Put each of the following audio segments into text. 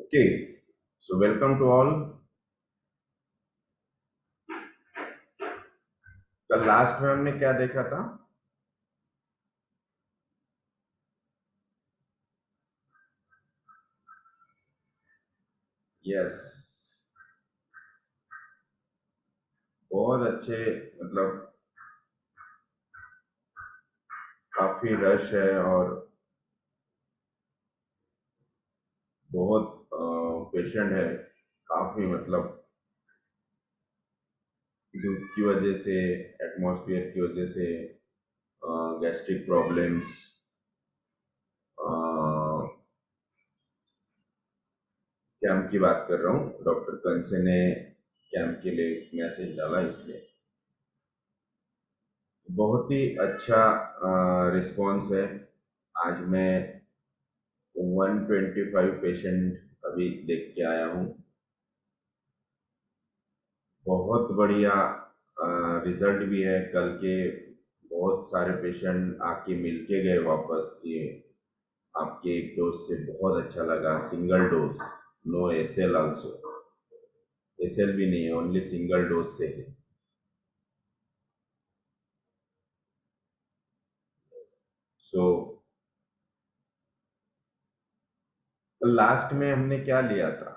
Okay, so welcome to all. कल last में हमने क्या देखा था? यस, बहुत अच्छे, मतलब काफी रश है और बहुत पेशेंट है, काफी, मतलब धूप की वजह से, एटमॉस्फेयर की वजह से, गैस्ट्रिक प्रॉब्लम्स, कैंप की बात कर रहा हूँ। डॉक्टर कंसे ने कैंप के लिए मैसेज डाला, इसलिए बहुत ही अच्छा रिस्पॉन्स है। आज मैं 125 पेशेंट अभी देख के आया हूँ। बहुत बढ़िया रिजल्ट भी है। कल के बहुत सारे पेशेंट आके मिल के गए वापस कि आपके एक डोज से बहुत अच्छा लगा, single dose, no SL also, SL भी नहीं है, ओनली सिंगल डोज से है। सो लास्ट में हमने क्या लिया था?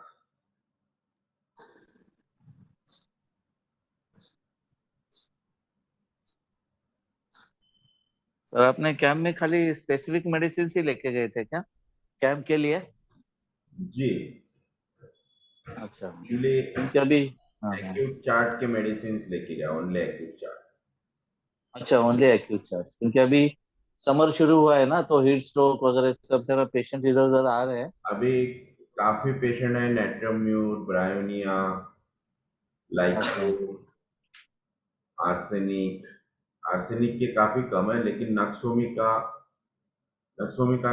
सर आपने कैंप में खाली स्पेसिफिक मेडिसिन ही लेके गए थे क्या कैंप के लिए? जी, अच्छा, ओनली क्योंकि अभी हाँ हाँ। एक्यूट चार्ट के मेडिसिन लेके गया, ओनली एक्यूट चार्ट। अच्छा, ओनली एक्यूट चार्ज, क्योंकि अभी समर शुरू हुआ है ना, तो हीट स्ट्रोक वगैरह सब तरह पेशेंट इधर उधर आ रहे हैं। अभी काफी पेशेंट है, नेट्रोम्यूट, ब्रायोनिया, अच्छा। लाइको, आर्सेनिक। आर्सेनिक के काफी कम है, लेकिन नक्सोमिका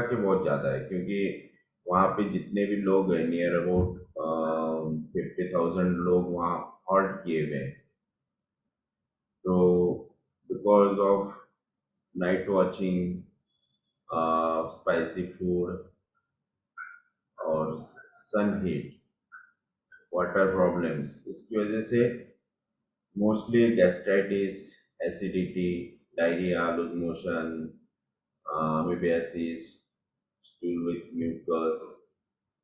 के बहुत ज्यादा है, क्योंकि वहाँ पे जितने भी लोग हैं, नियर अबाउट 50,000 लोग वहाँ हॉल्ट किए हुए हैं। तो because of night watching, spicy food और सन हीट, वाटर प्रॉब्लम्स, इसकी वजह से mostly gastritis, acidity, diarrhoea, loose motion, amoebiasis, stool with mucus,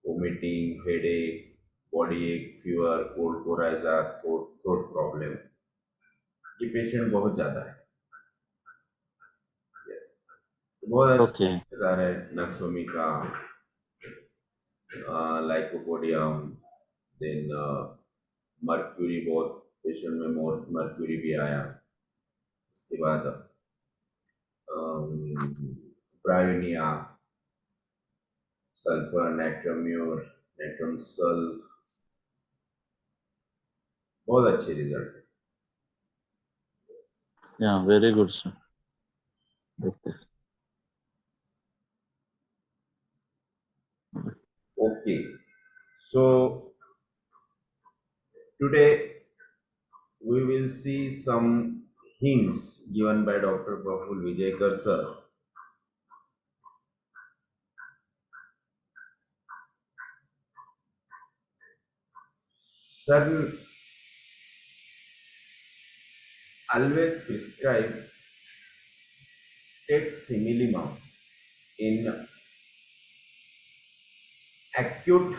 vomiting, headache, body ache, fever, cold coryza, throat problem, ये पेशेंट बहुत ज़्यादा है। यस, बहुत okay. अच्छे आ रहे हैं, नक्सोमिका, लाइकोपोडियम, देन मर्क्यूरी, बहुत पेशेंट में मोर मर्क्यूरी भी आया। उसके बाद ब्रायोनिया, सल्फर, नाइट्रोम्यूर, नाइट्रम सल्फ, बहुत अच्छे रिजल्ट है। या वेरी गुड सर। देखते हैं। Okay, so today we will see some hints given by Dr. Praful Vijayakar sir. Sir always prescribe state similimum in acute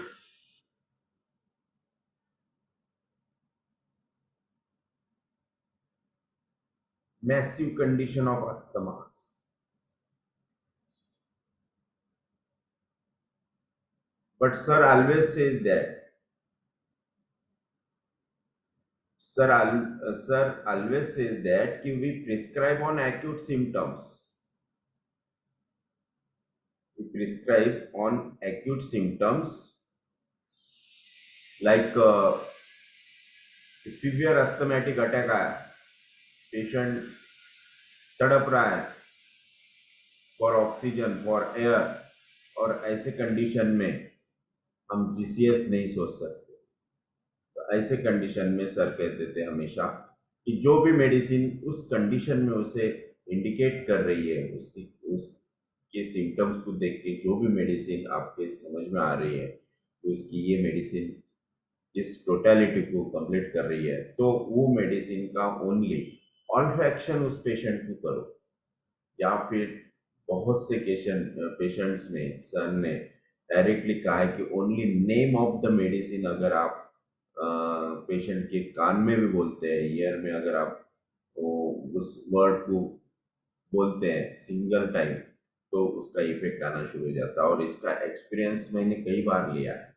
massive condition of asthma. But sir always says that sir always says that we prescribe on acute symptoms. We prescribe on acute symptoms like severe asthmatic attack आया, patient तड़प रहा है for oxygen for air, और ऐसे condition में हम GCS नहीं सोच सकते। तो ऐसे कंडीशन में सर कहते थे हमेशा कि जो भी मेडिसिन उस कंडीशन में उसे इंडिकेट कर रही है, उसके सिम्टम्स को देख के जो भी मेडिसिन आपके समझ में आ रही है तो उसकी ये मेडिसिन इस टोटलिटी को कंप्लीट कर रही है, तो वो मेडिसिन का ओनली ऑल्फैक्शन उस पेशेंट को करो। या फिर बहुत से पेशेंट्स में सर ने डायरेक्टली कहा है कि only name of the medicine अगर आप पेशेंट के कान में भी बोलते हैं, ईयर में अगर आप उस वर्ड को बोलते हैं सिंगल टाइम, तो उसका इफेक्ट आना शुरू हो जाता है। और इसका एक्सपीरियंस मैंने कई बार लिया है।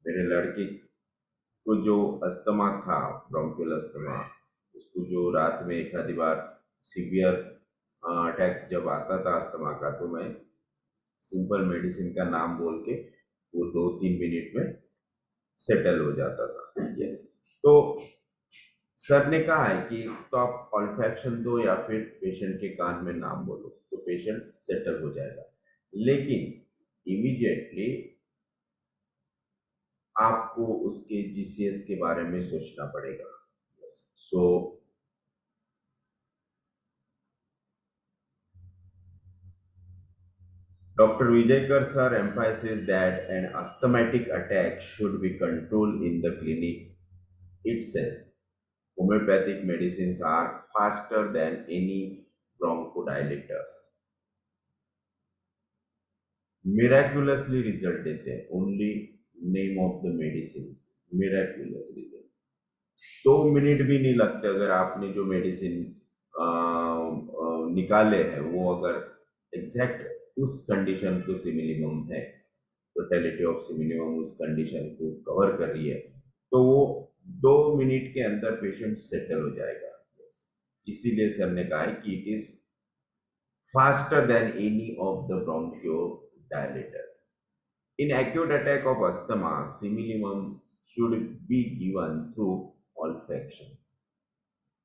मेरे लड़के को जो अस्थमा था, ब्रोंकियल अस्थमा, उसको जो रात में एक आधी बार सीवियर अटैक जब आता था अस्थमा का, तो मैं सिंपल मेडिसिन का नाम बोल के वो 2-3 मिनट में सेटल हो जाता था। यस, तो सर ने कहा है कि तो आप ऑल्फैक्शन दो या फिर पेशेंट के कान में नाम बोलो तो पेशेंट सेटल हो जाएगा, लेकिन इमीडिएटली आपको उसके जीसीएस के बारे में सोचना पड़ेगा। सो Dr. Vijayakar sir emphasizes that an asthmatic attack should be controlled in the clinic itself. Homeopathic medicines are faster than any bronchodilators. Miraculously result देते हैं, only name of the medicines, miraculous result। 2 minute भी नहीं लगते अगर आपने जो medicine निकाले हैं वो अगर एग्जैक्ट उस कंडीशन को सिमिलिमम है, टोटलिटी ऑफ सिमिलिमम उस कंडीशन को कवर कर रही है, तो वो 2 मिनट के अंदर पेशेंट सेटल हो जाएगा। इसीलिए सर ने कहा है कि it is faster than any of the bronchodilators. In acute attack of asthma, similimum should be given through olfaction.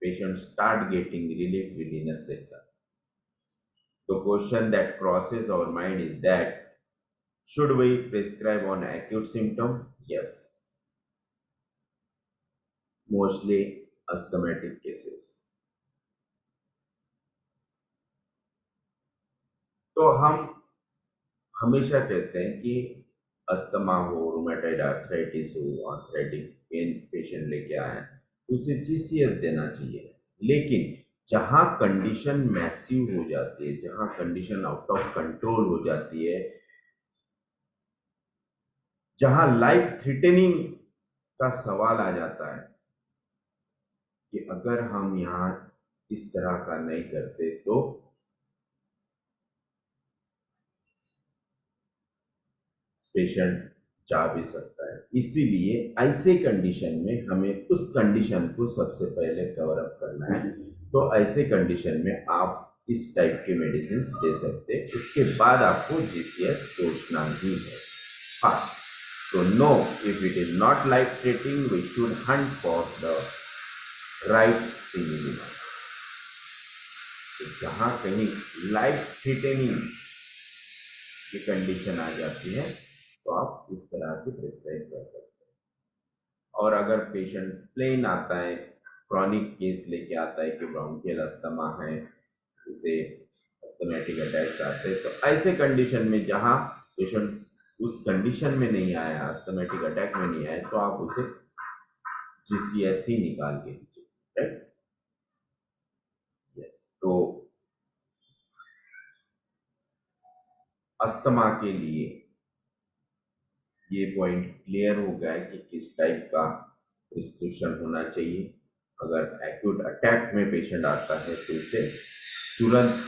Patients start getting relief within a second. The question that crosses our mind is that, should we prescribe on acute symptom? Yes. Mostly asthmatic cases. तो हम हमेशा कहते हैं कि asthma हो, rheumatoid arthritis हो, arthritic pen patient लेके आए तो उसे जीसीएस देना चाहिए। लेकिन जहां कंडीशन मैसिव हो जाती है, जहां कंडीशन आउट ऑफ कंट्रोल हो जाती है, जहां लाइफ थ्रेटनिंग का सवाल आ जाता है कि अगर हम यहाँ इस तरह का नहीं करते तो पेशेंट जा भी सकता है। इसीलिए ऐसे कंडीशन में हमें उस कंडीशन को सबसे पहले कवर अप करना है। तो ऐसे कंडीशन में आप इस टाइप के मेडिसिन दे सकते हैं, उसके बाद आपको जीसीएस सोचना ही है fast. So no, if it is not life threatening we should hunt for the right similimum. जहां कहीं लाइफ थ्रेटनिंग की कंडीशन आ जाती है तो आप इस तरह से प्रिस्क्राइब कर सकते हैं। और अगर पेशेंट प्लेन आता है, क्रॉनिक केस लेके आता है कि ब्रोंकियल अस्थमा है, उसे अस्थमेटिक अटैक्स आते हैं, तो ऐसे कंडीशन में जहां पेशेंट उस कंडीशन में नहीं आया, अस्थमेटिक अटैक में नहीं आया, तो आप उसे जीसीएस ही निकाल के दीजिए, राइट। यस, तो अस्थमा के लिए ये पॉइंट क्लियर हो गया है कि किस टाइप का प्रिस्क्रिप्शन होना चाहिए। अगर एक्यूट अटैक में पेशेंट आता है तो उसे तुरंत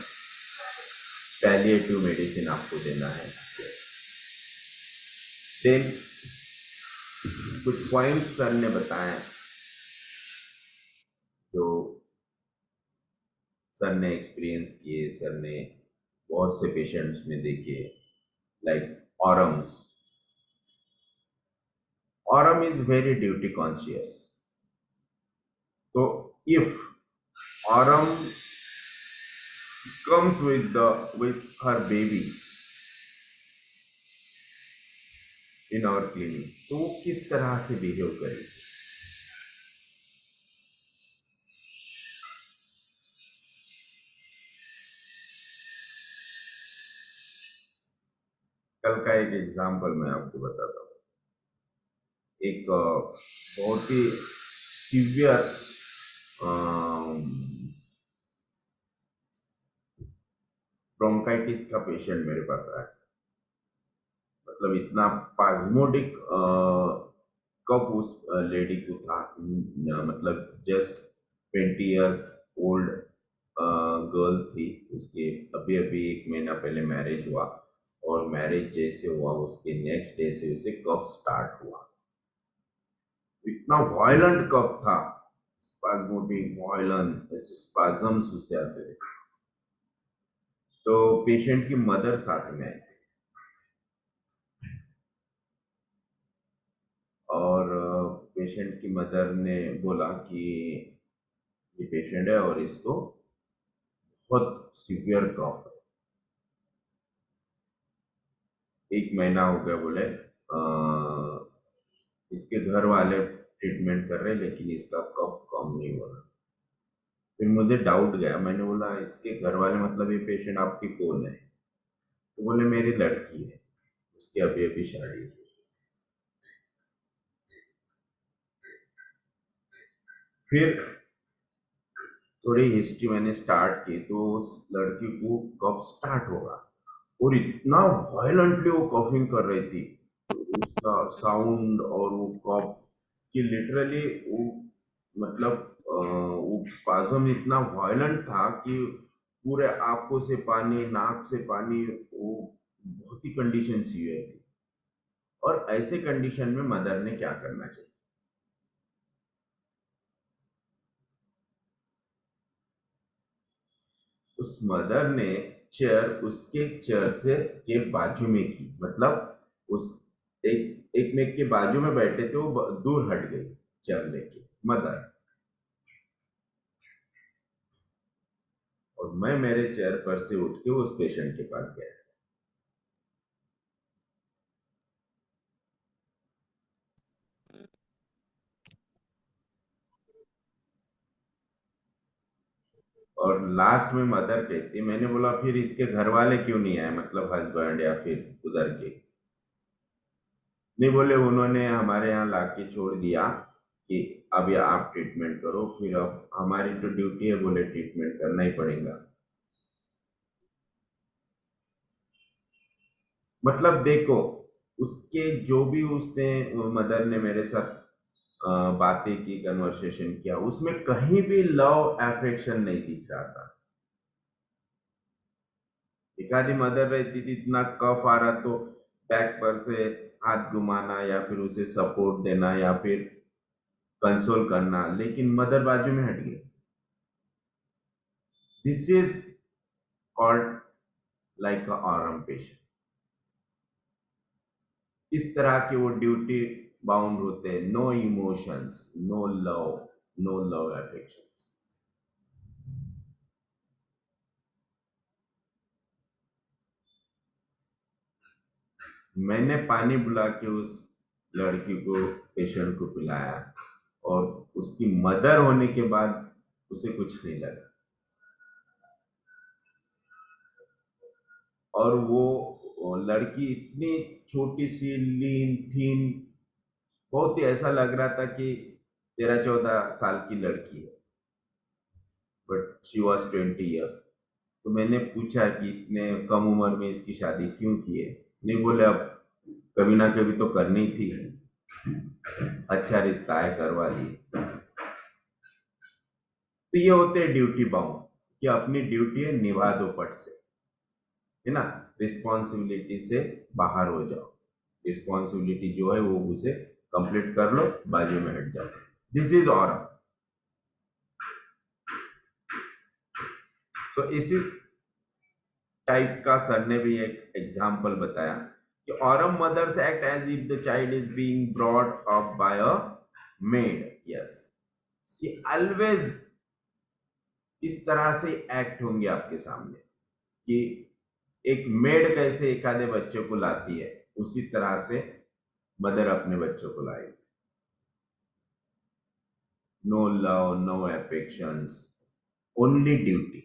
पैलिएटिव मेडिसिन आपको देना है। देन कुछ पॉइंट्स सर ने बताए सर ने एक्सपीरियंस किए, सर ने बहुत से पेशेंट्स में देखे, like aurums. Aurum is very duty conscious. तो if aurum comes with her baby in our clinic, तो वो किस तरह से बिहेव करेगी. कल का एक एग्जाम्पल मैं आपको बताता हूँ. एक बहुत ही सीवियर ब्रोंकाइटिस का पेशेंट मेरे पास आया. मतलब इतना पाज्मोडिक कब उस लेडी को था. मतलब जस्ट 20 years ओल्ड गर्ल थी. उसके अभी अभी 1 महीना पहले मैरिज हुआ, और मैरिज जैसे हुआ उसके नेक्स्ट डे से उसे कफ स्टार्ट हुआ. इतना वायलेंट कफ था, स्पाज्मोडिक वायलेंट, ऐसे स्पाजम्स उसे आते थे. तो पेशेंट की मदर साथ में आई, और पेशेंट की मदर ने बोला कि ये पेशेंट है और इसको बहुत सीवियर कफ है. 1 महीना हो गया बोले. इसके घर वाले ट्रीटमेंट कर रहे हैं लेकिन इसका कफ कम नहीं हो रहा. फिर मुझे डाउट गया. मैंने बोला इसके घर वाले मतलब ये पेशेंट आपकी कौन है. तो बोले मेरी लड़की है, उसकी अभी अभी शादी हुई. फिर थोड़ी हिस्ट्री मैंने स्टार्ट की, तो उस लड़की को कफ स्टार्ट होगा, और इतना वायलेंटली वो कफिंग कर रही थी. उसका साउंड और वो कफ कि लिटरली वो, मतलब वो स्पाज्म इतना वायलेंट था कि पूरे आंखों से पानी, नाक से पानी, वो बहुत ही कंडीशन सीवियर थी. और ऐसे कंडीशन में मदर ने क्या करना चाहिए. उस मदर ने चेयर उसके चेयर से के बाजू में की. मतलब उस एक में के बाजू में बैठे थे, वो दूर हट गई चेयर लेके मदर. और मैं मेरे चेयर पर से उठ के उस पेशेंट के पास गया. और लास्ट में मदर कहती, मैंने बोला फिर इसके घर वाले क्यों नहीं आए, मतलब हस्बैंड या फिर उधर के. नहीं बोले, उन्होंने हमारे यहाँ लाके छोड़ दिया कि अब ये आप ट्रीटमेंट करो. फिर अब हमारी तो ड्यूटी है, बोले ट्रीटमेंट करना ही पड़ेगा. मतलब देखो, उसके जो भी उसने मदर ने मेरे साथ बातें की, कन्वर्सेशन किया, उसमें कहीं भी लव अफेक्शन नहीं दिख रहा था. एक आधी मदर रहती थी, इतना कफ आ रहा तो बैक पर से हाथ घुमाना या फिर उसे सपोर्ट देना या फिर कंसोल करना, लेकिन मदर बाजू में हट गई. दिस इज कॉल्ड लाइक अ आराम पेशेंट. इस तरह के वो ड्यूटी बाउंड होते हैं. No emotions, no love, no love affections. मैंने पानी बुला के उस लड़की को, पेशेंट को पिलाया, और उसकी मदर होने के बाद उसे कुछ नहीं लगा. और वो लड़की इतनी छोटी सी, लीन थीन, बहुत ही ऐसा लग रहा था कि 13-14 साल की लड़की है, बट शी वॉज 20 years. तो मैंने पूछा कि इतने कम उम्र में इसकी शादी क्यों की है. नहीं बोले, अब कभी ना कभी तो करनी थी, अच्छा रिश्ता है, करवा दी. तो ये होते हैं ड्यूटी बाउंड, कि अपनी ड्यूटी है निभा दो पट से, है ना. रिस्पॉन्सिबिलिटी से बाहर हो जाओ. रिस्पॉन्सिबिलिटी जो है वो उसे कंप्लीट कर लो, बाजू में हट जाओ. दिस इज और तो इसी टाइप का सर ने भी एक एग्जाम्पल बताया कि aurum mothers act as if the child is being brought up by a maid. Yes, she always इस तरह से एक्ट होंगे आपके सामने कि एक मेड कैसे एक आधे बच्चे को लाती है, उसी तरह से मदर अपने बच्चों को लाएगी। No love, no affections, only duty.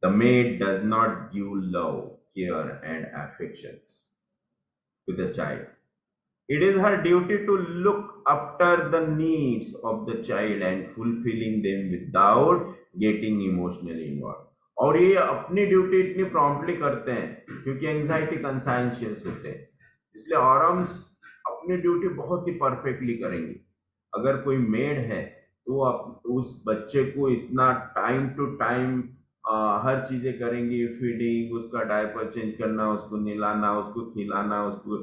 The maid does not give love, care, and affections to the child. It is her duty to look after the needs of the child and fulfilling them without getting emotionally involved. और ये अपनी duty इतनी promptly करते हैं क्योंकि anxiety conscientious होते हैं, इसलिए ऑरम्स अपनी ड्यूटी बहुत ही परफेक्टली करेंगी। अगर कोई मेड है तो आप उस बच्चे को इतना टाइम टू टाइम हर चीजें करेंगी, फीडिंग, उसका डायपर चेंज करना, उसको नहलाना, उसको खिलाना, उसको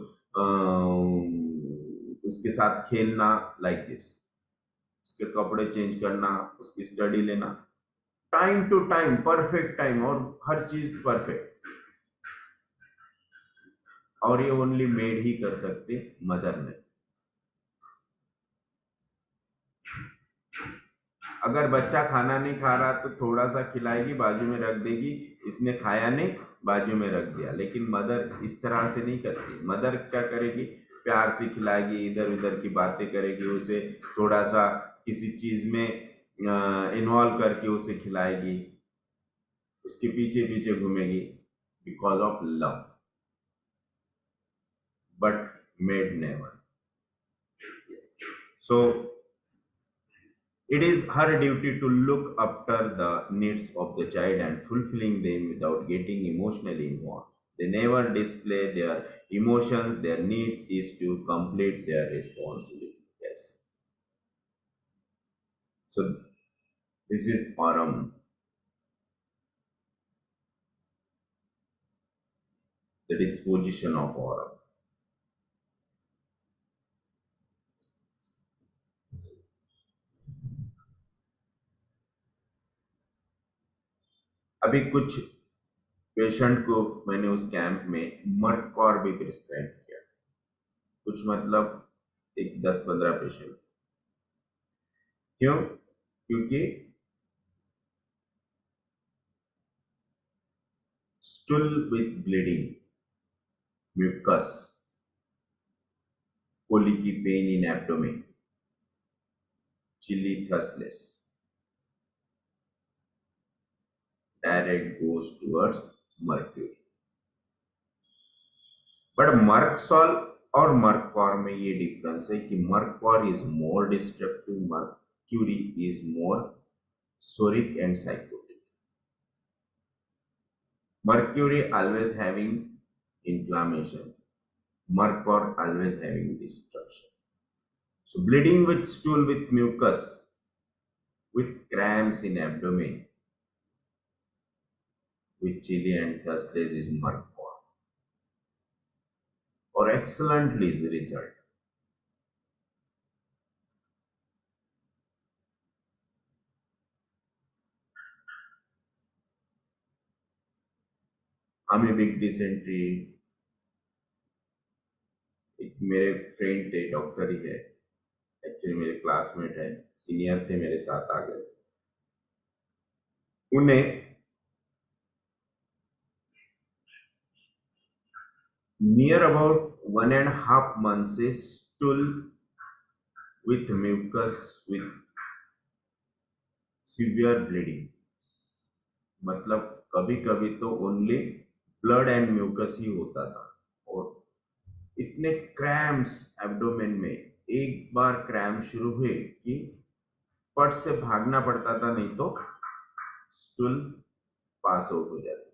उसके साथ खेलना, लाइक दिस, उसके कपड़े चेंज करना, उसकी स्टडी लेना, time to time, perfect time, और हर चीज परफेक्ट। और ये ओनली मेड ही कर सकते, मदर ने। अगर बच्चा खाना नहीं खा रहा तो थोड़ा सा खिलाएगी, बाजू में रख देगी, इसने खाया नहीं, बाजू में रख दिया। लेकिन मदर इस तरह से नहीं करती। मदर क्या करेगी, प्यार से खिलाएगी, इधर उधर की बातें करेगी, उसे थोड़ा सा किसी चीज में इन्वॉल्व करके उसे खिलाएगी, उसके पीछे पीछे घूमेगी, because of love. But made never. So it is her duty to look after the needs of the child and fulfilling them without getting emotionally involved. They never display their emotions, their needs is to complete their responsibility. Yes. So this is Param, the disposition of Param. अभी कुछ patient को मैंने उस camp में मर्कौर भी prescribe किया, कुछ मतलब एक 10-15 पेशेंट। क्यों? क्योंकि stool with bleeding, mucus, colicky pain in abdomen, chilly thirstless, direct goes towards mercury. But merc sol और मर्कौर में ये डिफरेंस है कि merc cor is more destructive, mercury is more psoric and sycotic. Mercury always having inflammation, mercor always having destruction. So bleeding with stool with mucus, with cramps in abdomen, with chilly and thirstless is mercor, or excellently is the result. Amoebic dysentery, एक मेरे friend थे, doctor ही है, actually मेरे classmate है, senior थे, मेरे साथ आ गए। उन्हें नियर अबाउट 1.5 months से stool with mucus with severe bleeding, मतलब कभी कभी तो ओनली ब्लड एंड म्यूकस ही होता था, और इतने क्रैम्प्स एब्डोमेन में, एक बार क्रैम्प शुरू हुए कि पट से भागना पड़ता था, नहीं तो स्टूल पास आउट हो जाती।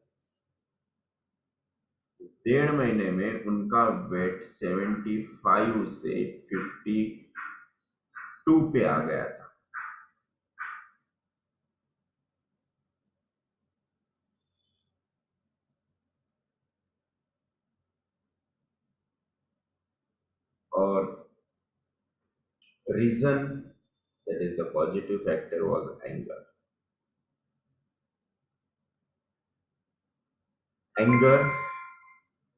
1.5 महीने में उनका वेट 75 से 52 पे आ गया था। और reason, the That is the positive factor was anger. Anger,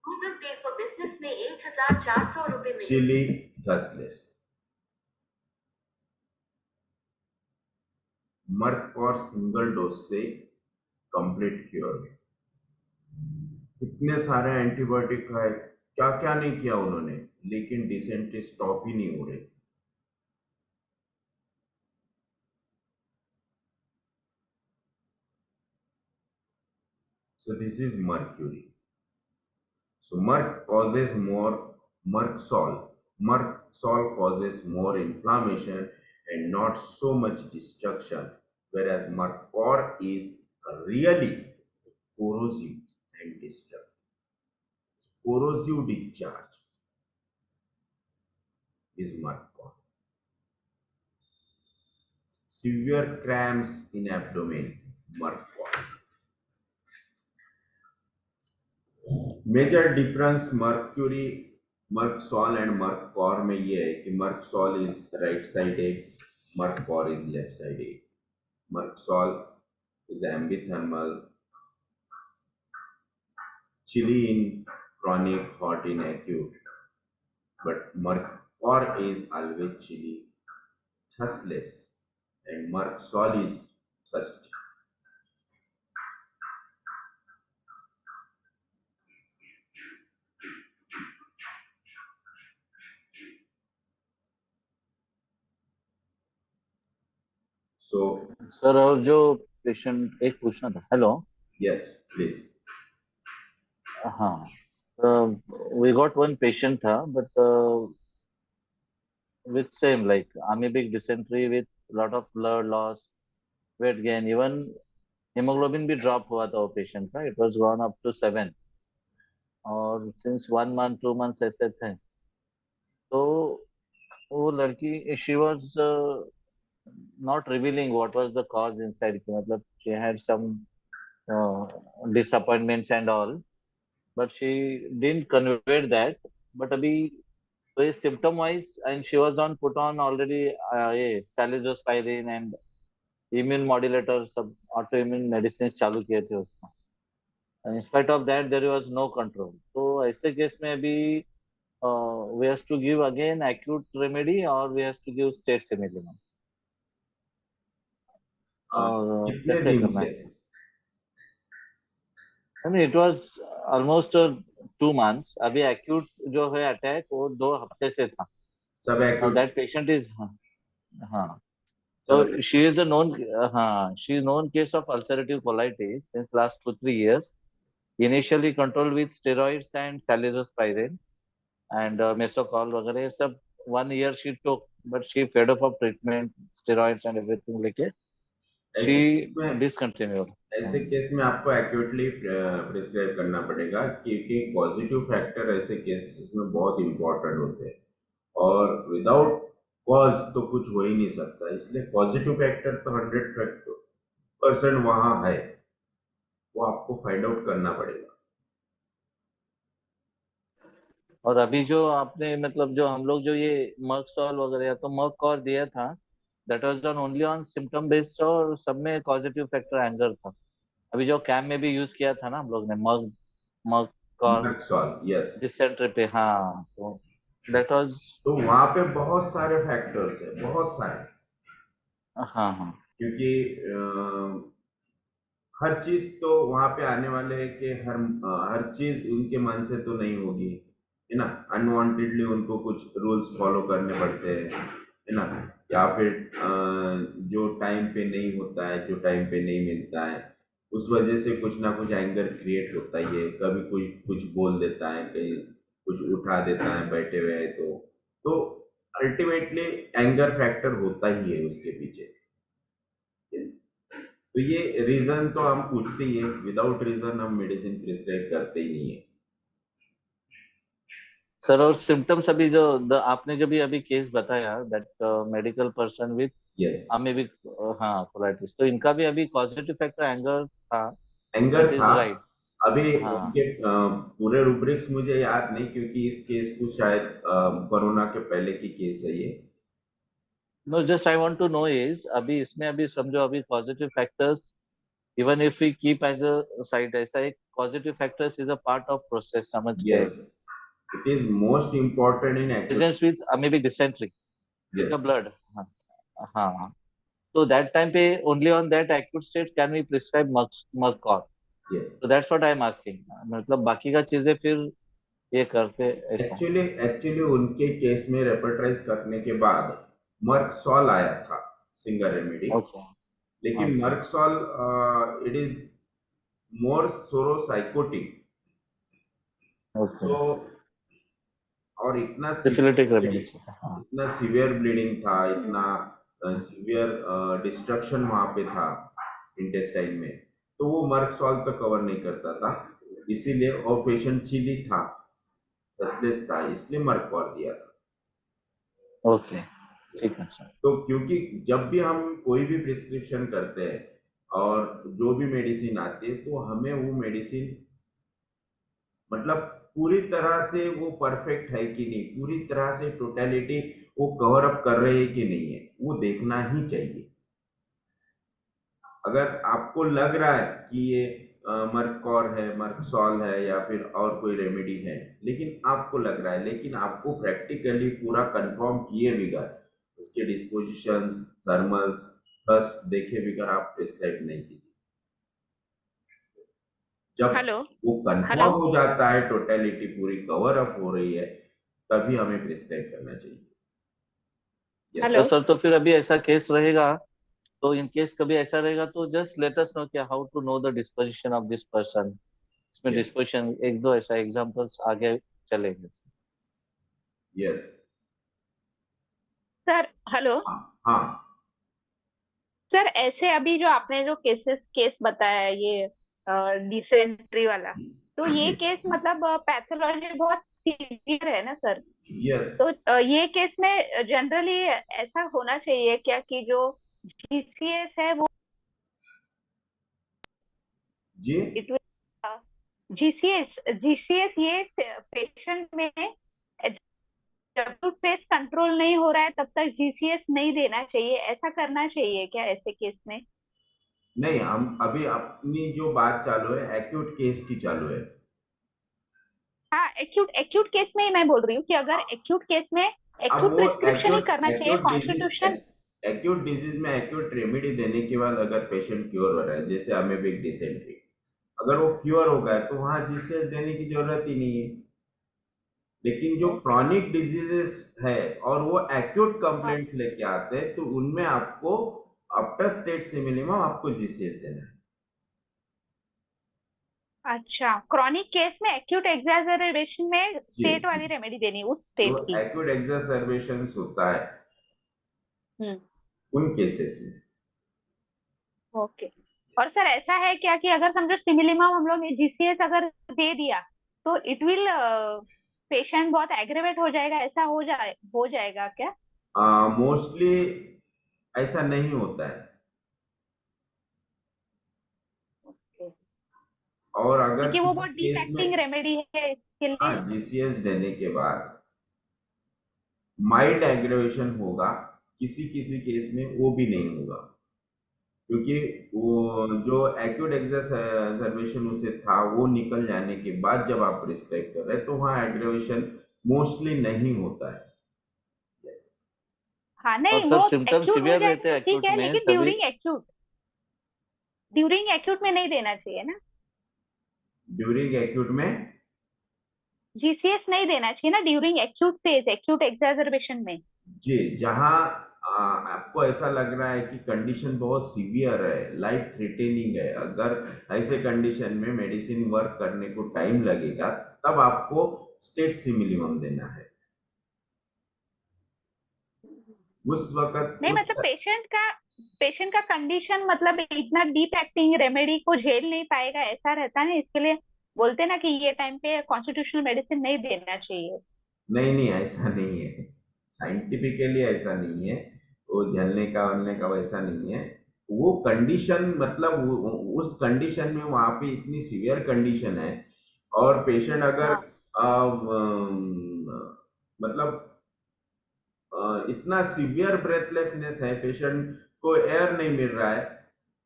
Google Pay for business में 1,400 रुपए मिले। chili, thustless. मर्क और सिंगल डोज से कंप्लीट क्योर। कितने सारे एंटीबायोटिक खाए, क्या क्या नहीं किया उन्होंने, लेकिन डिसेंट्री स्टॉप ही नहीं हो रही। So this is mercury. So Merck causes more Mercksol. Mercksol causes more inflammation and not so much destruction, whereas Mercor is really corrosive and destructive. Corrosive discharge is Mercor. Severe cramps in abdomen, Mercor. Major difference mercury merc sol and merc cor में ये है कि merc sol is right sided, merc cor is left sided. Merc sol is ambithermal, chilly in chronic, hot in acute, but Mercor is always chilly, thustless, and Mercsol is thirsty. So, sir और जो patient एक पूछना था। Hello, yes, please. हाँ, we got one patient था, but with same like amoebic dysentery with lot of blood loss, weight gain, even hemoglobin भी drop हुआ था वो patient का, it was gone up to 7 और since 1 month 2 months ऐसे थे। तो वो लड़की she was not revealing what was the cause inside की, मतलब she had some disappointments and all, but she didn't convey that। but अभी तो ये symptom wise and she was on put on already ये salicylispirine and immune modulator सब autoimmune medicines चालू किए थे उसका, and in spite of that there was no control। तो ऐसे केस में अभी we have to give again acute remedy or we have to give state remedy और कितने कैसे दिन करना से? है? It was almost 2 months। अभी एक्यूट जो है अटैक वो 2 हफ्ते से था। सब एक्यूट? दैट पेशेंट इज हाँ, सब? so she is a known she is known case of ulcerative colitis since last 2-3 years, initially controlled with steroids and salicylispirine and mesocol वगैरह ये सब 1 year she took, but she fed up of treatment steroids and everything लेके she ऐसे case में discontinued। ऐसे case में आपको actually prescribe करना पड़ेगा, क्योंकि पॉजिटिव फैक्टर ऐसे केसेस में बहुत इंपॉर्टेंट होते हैं और विदाउट कॉज तो कुछ हो ही नहीं सकता। इसलिए पॉजिटिव फैक्टर तो 100% वहाँ है, वो आपको फाइंड आउट करना पड़ेगा। और अभी जो आपने मतलब जो हम लोग जो ये मर्कसॉल वगैरह तो मर्क और दिया था, that was done only on symptom based और सब में पॉजिटिव फैक्टर एंगर था। अभी जो कैम्प में भी यूज किया था ना हम लोग ने मर्क मर्क और मर्कसॉल, यस। डिसेंट्री पे, हाँ, तो दैट वाज तो वहाँ पे बहुत सारे फैक्टर्स है, बहुत सारे, हाँ हाँ क्योंकि हर चीज तो वहां पे आने वाले है कि हर चीज उनके मन से तो नहीं होगी, है ना। अनवांटेडली उनको कुछ रूल्स फॉलो करने पड़ते हैं, है ना, या फिर जो टाइम पे नहीं होता है, जो टाइम पे नहीं मिलता है, उस वजह से कुछ ना कुछ एंगर क्रिएट होता ही है। कभी कोई कुछ बोल देता है, कहीं कुछ उठा देता है बैठे हुए है, तो अल्टीमेटली एंगर फैक्टर होता ही है उसके पीछे। Yes. तो ये रीजन तो हम पूछते ही है, विदाउट रीजन हम मेडिसिन प्रिस्क्राइब करते ही नहीं है। सर। और सिम्टम्स अभी जो आपने जो भी अभी केस बताया that medical person with yes, amoebic हाँ कोलाइटिस, तो इनका भी अभी पॉजिटिव फैक्टर एंगर था, एंगर दैट था। Is right. अभी हाँ उनके पूरे रूब्रिक्स मुझे याद नहीं, क्योंकि इस केस को शायद कोरोना के पहले की केस है ये। No just I want to know is अभी इसमें अभी समझो अभी positive factors even if we keep as a side ऐसा एक positive factors is a part of process समझ के Yes, it is most important in acute presence with may be dysentery in yes, the blood हाँ हाँ so that time पे only on that acute state can we prescribe Mercor yes. so that's what I am asking मतलब बाकी का चीजें फिर ये करते ऐसा एक्चुअली उनके केस में रेपर्टाइज करने के बाद मर्कसॉल आया था, सिंगल रेमेडी। ओके लेकिन okay merc sol it is more psorosycotic. Okay so और इतना सिफिलिटिक सीवियर रेमेडी ब्लीडिंग, हाँ इतना सीवियर ब्लीडिंग था, इतना सीवियर डिस्ट्रक्शन वहां पे था इंटेस्टाइन में, तो वो मर्कसॉल तो कवर नहीं करता था। इसीलिए और पेशेंट चिली था, रेस्टलेस था, इसलिए मर्कसॉल दिया था। ओके ठीक है सर तो क्योंकि जब भी हम कोई भी प्रिस्क्रिप्शन करते हैं और जो भी मेडिसिन आती है, तो हमें वो मेडिसिन मतलब पूरी तरह से वो परफेक्ट है कि नहीं, पूरी तरह से टोटलिटी वो कवर अप कर रहे हैं कि नहीं है, वो देखना ही चाहिए। अगर आपको लग रहा है कि ये मर्कौर है, मर्कसॉल है या फिर और कोई रेमेडी है, लेकिन आपको लग रहा है, लेकिन आपको प्रैक्टिकली पूरा कंफर्म किए बगैर, उसके डिस्पोजिशंस, थर्मल्स, फर्स्ट देखे बगैर आप प्रिस्क्राइब नहीं कीजिए। जब हेलो वो हेलो कंफर्म हो जाता है, टोटलिटी पूरी कवर अप हो रही है, तभी हमें प्रिस्क्राइब करना चाहिए। यस हेलो सर तो फिर अभी ऐसा केस रहेगा तो इन केस कभी ऐसा रहेगा तो जस्ट लेट अस नो क्या how to know the disposition of this person इसमें यस डिस्पोजिशन एक दो ऐसा एग्जांपल्स आगे चलेंगे यस। सर हेलो हाँ हाँ सर ऐसे अभी जो आपने जो केस बताया ये डिसेंट्री वाला तो ये जी केस मतलब पैथोलॉजी बहुत सीवियर है ना सर यस तो ये केस में जनरली ऐसा होना चाहिए क्या कि जो जीसीएस है वो जी। इट जीसीएस जीसीएस ये पेशेंट में जब तक फेस कंट्रोल नहीं हो रहा है तब तक जीसीएस नहीं देना चाहिए ऐसा करना चाहिए क्या ऐसे केस में नहीं, हम अभी अपनी जो बात चालू है एक्यूट केस की चालू है। हाँ एक्यूट एक्यूट केस में ही मैं बोल रही हूँ कि अगर एक्यूट केस में अब एक्यूट वो प्रिस्क्रिप्शन ही करना चाहिए कॉन्स्टिट्यूशन एक्यूट डिजीज में एक्यूट रेमेडी देने के बाद अगर पेशेंट क्योर हो रहा है, जैसे अमेबिक डिसेंट्री, अगर वो क्योर हो गया तो वहां जीसीएस देने की जरूरत ही नहीं है। लेकिन जो ओके क्रॉनिक डिजीजेस है और वो एक्यूट हाँ कंप्लेंट्स लेके आते हैं, तो उनमें आपको आफ्टर स्टेट से मिनिमम आपको जीसीएस देना है। अच्छा क्रॉनिक केस में एक्यूट एग्जैजरेशन में जी स्टेट वाली रेमेडी देनी उस जो स्टेट की एक्यूट एक्सरसर्वेशन होता है हम्म उन केसेस में। ओके और सर ऐसा है क्या कि अगर समझो सिमिलीमा हम लोग जीसीएस अगर दे दिया तो इट विल पेशेंट बहुत एग्रेवेट हो जाएगा ऐसा हो जाएगा क्या मोस्टली ऐसा नहीं होता है। ओके और अगर क्योंकि वो किसी बहुत डीप केस एक्टिंग में रेमेडी है इसके हाँ लिए जीसीएस देने के बाद माइल्ड एग्रेवेशन होगा, किसी किसी केस में वो भी नहीं होगा, क्योंकि वो जो एक्यूट एक्सरसर्वेशन उसे था वो निकल जाने के बाद जब आप प्रिस्क्राइब कर रहे हैं, तो वहाँ एग्रेवेशन मोस्टली नहीं होता है। Yes. हाँ और नहीं सर वो सिम्टम्स एक्यूट हो सिवियर जाएगा रहते हैं तो ठीक एक्यूट है में लेकिन तभी ड्यूरिंग एक्यूट में नहीं देना चाहिए ना ड्यूरिंग एक्यूट में जीसीएस नहीं देना चाहिए ना ड्यूरिंग एक्यूट फेज एक्यूट एग्जैजर्बेशन में जी जहाँ आपको ऐसा लग रहा है कि कंडीशन बहुत सीवियर है, लाइफ थ्रेटनिंग है, अगर ऐसे कंडीशन में मेडिसिन वर्क करने को टाइम लगेगा, तब आपको स्टेट से मिनिमम देना है। उस वक्त नहीं उस मतलब पेशेंट का कंडीशन मतलब इतना डीप एक्टिंग रेमेडी को झेल नहीं पाएगा ऐसा रहता है ना इसके लिए बोलते ना कि ये टाइम पे कॉन्स्टिट्यूशनल मेडिसिन नहीं देना चाहिए नहीं नहीं ऐसा नहीं है, साइंटिफिकली ऐसा नहीं है, वो झलने का वलने का वैसा नहीं है। वो कंडीशन मतलब उस कंडीशन में वहां पे इतनी सीवियर कंडीशन है, और पेशेंट अगर हाँ मतलब इतना सीवियर ब्रेथलेसनेस है, पेशेंट को एयर नहीं मिल रहा है,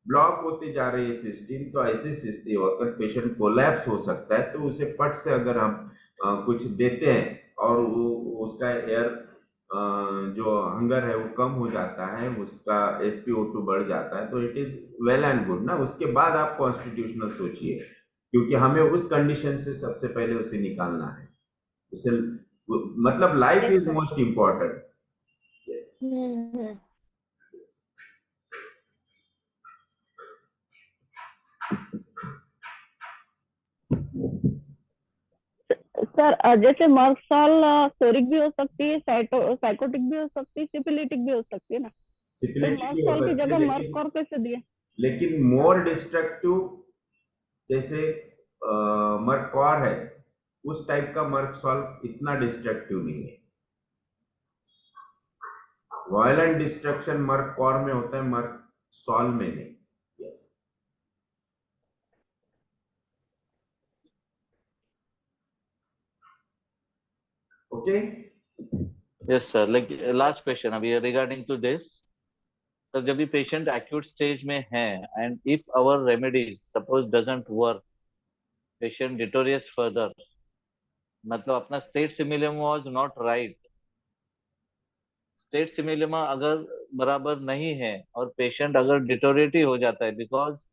ब्लॉक होते जा रही है सिस्टम, तो ऐसे सिस्टम अगर पेशेंट कोलैप्स हो सकता है, तो उसे पट से अगर हम कुछ देते हैं और वो उसका एयर जो हंगर है वो कम हो जाता है, उसका SpO2 बढ़ जाता है, तो it is well and good ना। उसके बाद आप कॉन्स्टिट्यूशनल सोचिए, क्योंकि हमें उस कंडीशन से सबसे पहले उसे निकालना है। उसे मतलब life Yes, is sir. Most important. Yes. Hmm. Sir जैसे मर्क सॉल सोरिक भी हो सकती है, साइकोटिक भी हो सकती है, सिफिलिटिक भी हो सकती है ना, तो सिपिलिटी मर्क भी हो सॉल की सकती है, जगह मर्क लेकिन कॉर कैसे दिए? मोर डिस्ट्रक्टिव, जैसे मर्कॉर है, उस टाइप का मर्क सॉल्व इतना डिस्ट्रक्टिव नहीं है। वायलेंट डिस्ट्रक्शन मर्क कॉर में होता है, मर्क सॉल्व में नहीं। Yes. Okay. Yes, sir. Like last question अभी regarding to this. सर जब भी पेशेंट एक्यूट स्टेज में है and if our remedies suppose doesn't work, patient deteriorates further, मतलब अपना state simillimum was not right, state simillimum अगर बराबर नहीं है और पेशेंट अगर डिटोरिएट ही हो जाता है because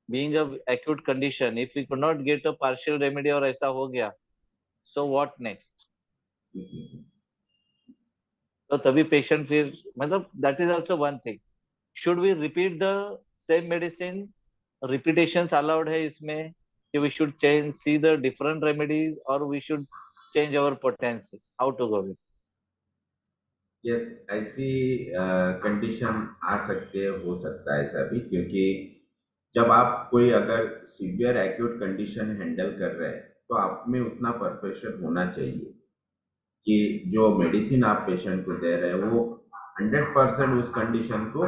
being a acute condition, if we could not get a partial remedy और ऐसा हो गया, सो व्हाट नेक्स्ट? तो तभी पेशेंट फिर मतलब that is also one thing, should we repeat the same medicine? Repetitions allowed है इसमें कि we should change see the different remedies और we should change our potency, how to go with? Yes, ऐसी condition आ सकती है, हो सकता है ऐसा भी, क्योंकि जब आप कोई अगर सीवियर एक्यूट कंडीशन हैंडल कर रहे हैं, तो आप में उतना परफेक्शन होना चाहिए कि जो मेडिसिन आप पेशेंट को दे रहे हैं वो 100% उस कंडीशन को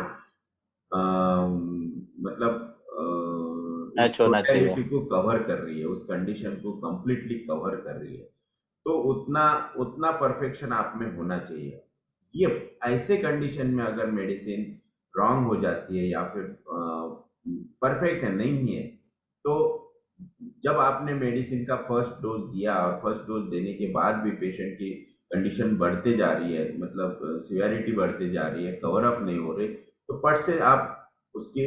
मतलब उस मैच होना चाहिए। टोटलिटी को कवर कर रही है, उस कंडीशन को कंप्लीटली कवर कर रही है, तो उतना उतना परफेक्शन आप में होना चाहिए। ये ऐसे कंडीशन में अगर मेडिसिन रॉन्ग हो जाती है या फिर परफेक्ट नहीं है, तो जब आपने मेडिसिन का फर्स्ट डोज दिया और फर्स्ट डोज देने के बाद भी पेशेंट की कंडीशन बढ़ते जा रही है, मतलब सिवियरिटी बढ़ते जा रही है, कवर अप नहीं हो रही, तो पट से आप उसकी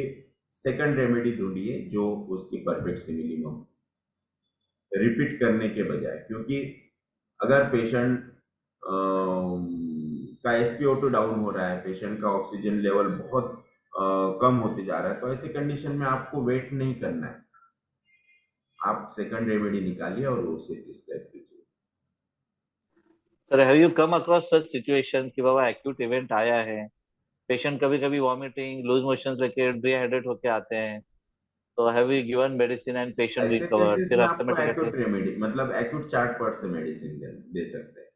सेकंड रेमेडी ढूंढिए जो उसकी परफेक्ट सिमिली हो, रिपीट करने के बजाय। क्योंकि अगर पेशेंट का SpO2 डाउन हो रहा है, पेशेंट का ऑक्सीजन लेवल बहुत कम होते जा रहा है, तो ऐसी कंडीशन में आपको वेट नहीं करना है, आप सेकंड रेमेडी निकालिए और उसे प्रिस्क्राइब कीजिए। Sir have you come across such situation कि बाबा एक्यूट इवेंट आया है, पेशेंट कभी कभी वॉमिटिंग लूज मोशन लेके डिहाइड्रेट होके आते हैं, तो have you given medicine and patient ऐसे रिकवर्ड, केसेस फिर में आपको ऑटोमेटिकली? एक्यूट रेमेडी मतलब एक्यूट चार्ट पर से मेडिसिन दे सकते हैं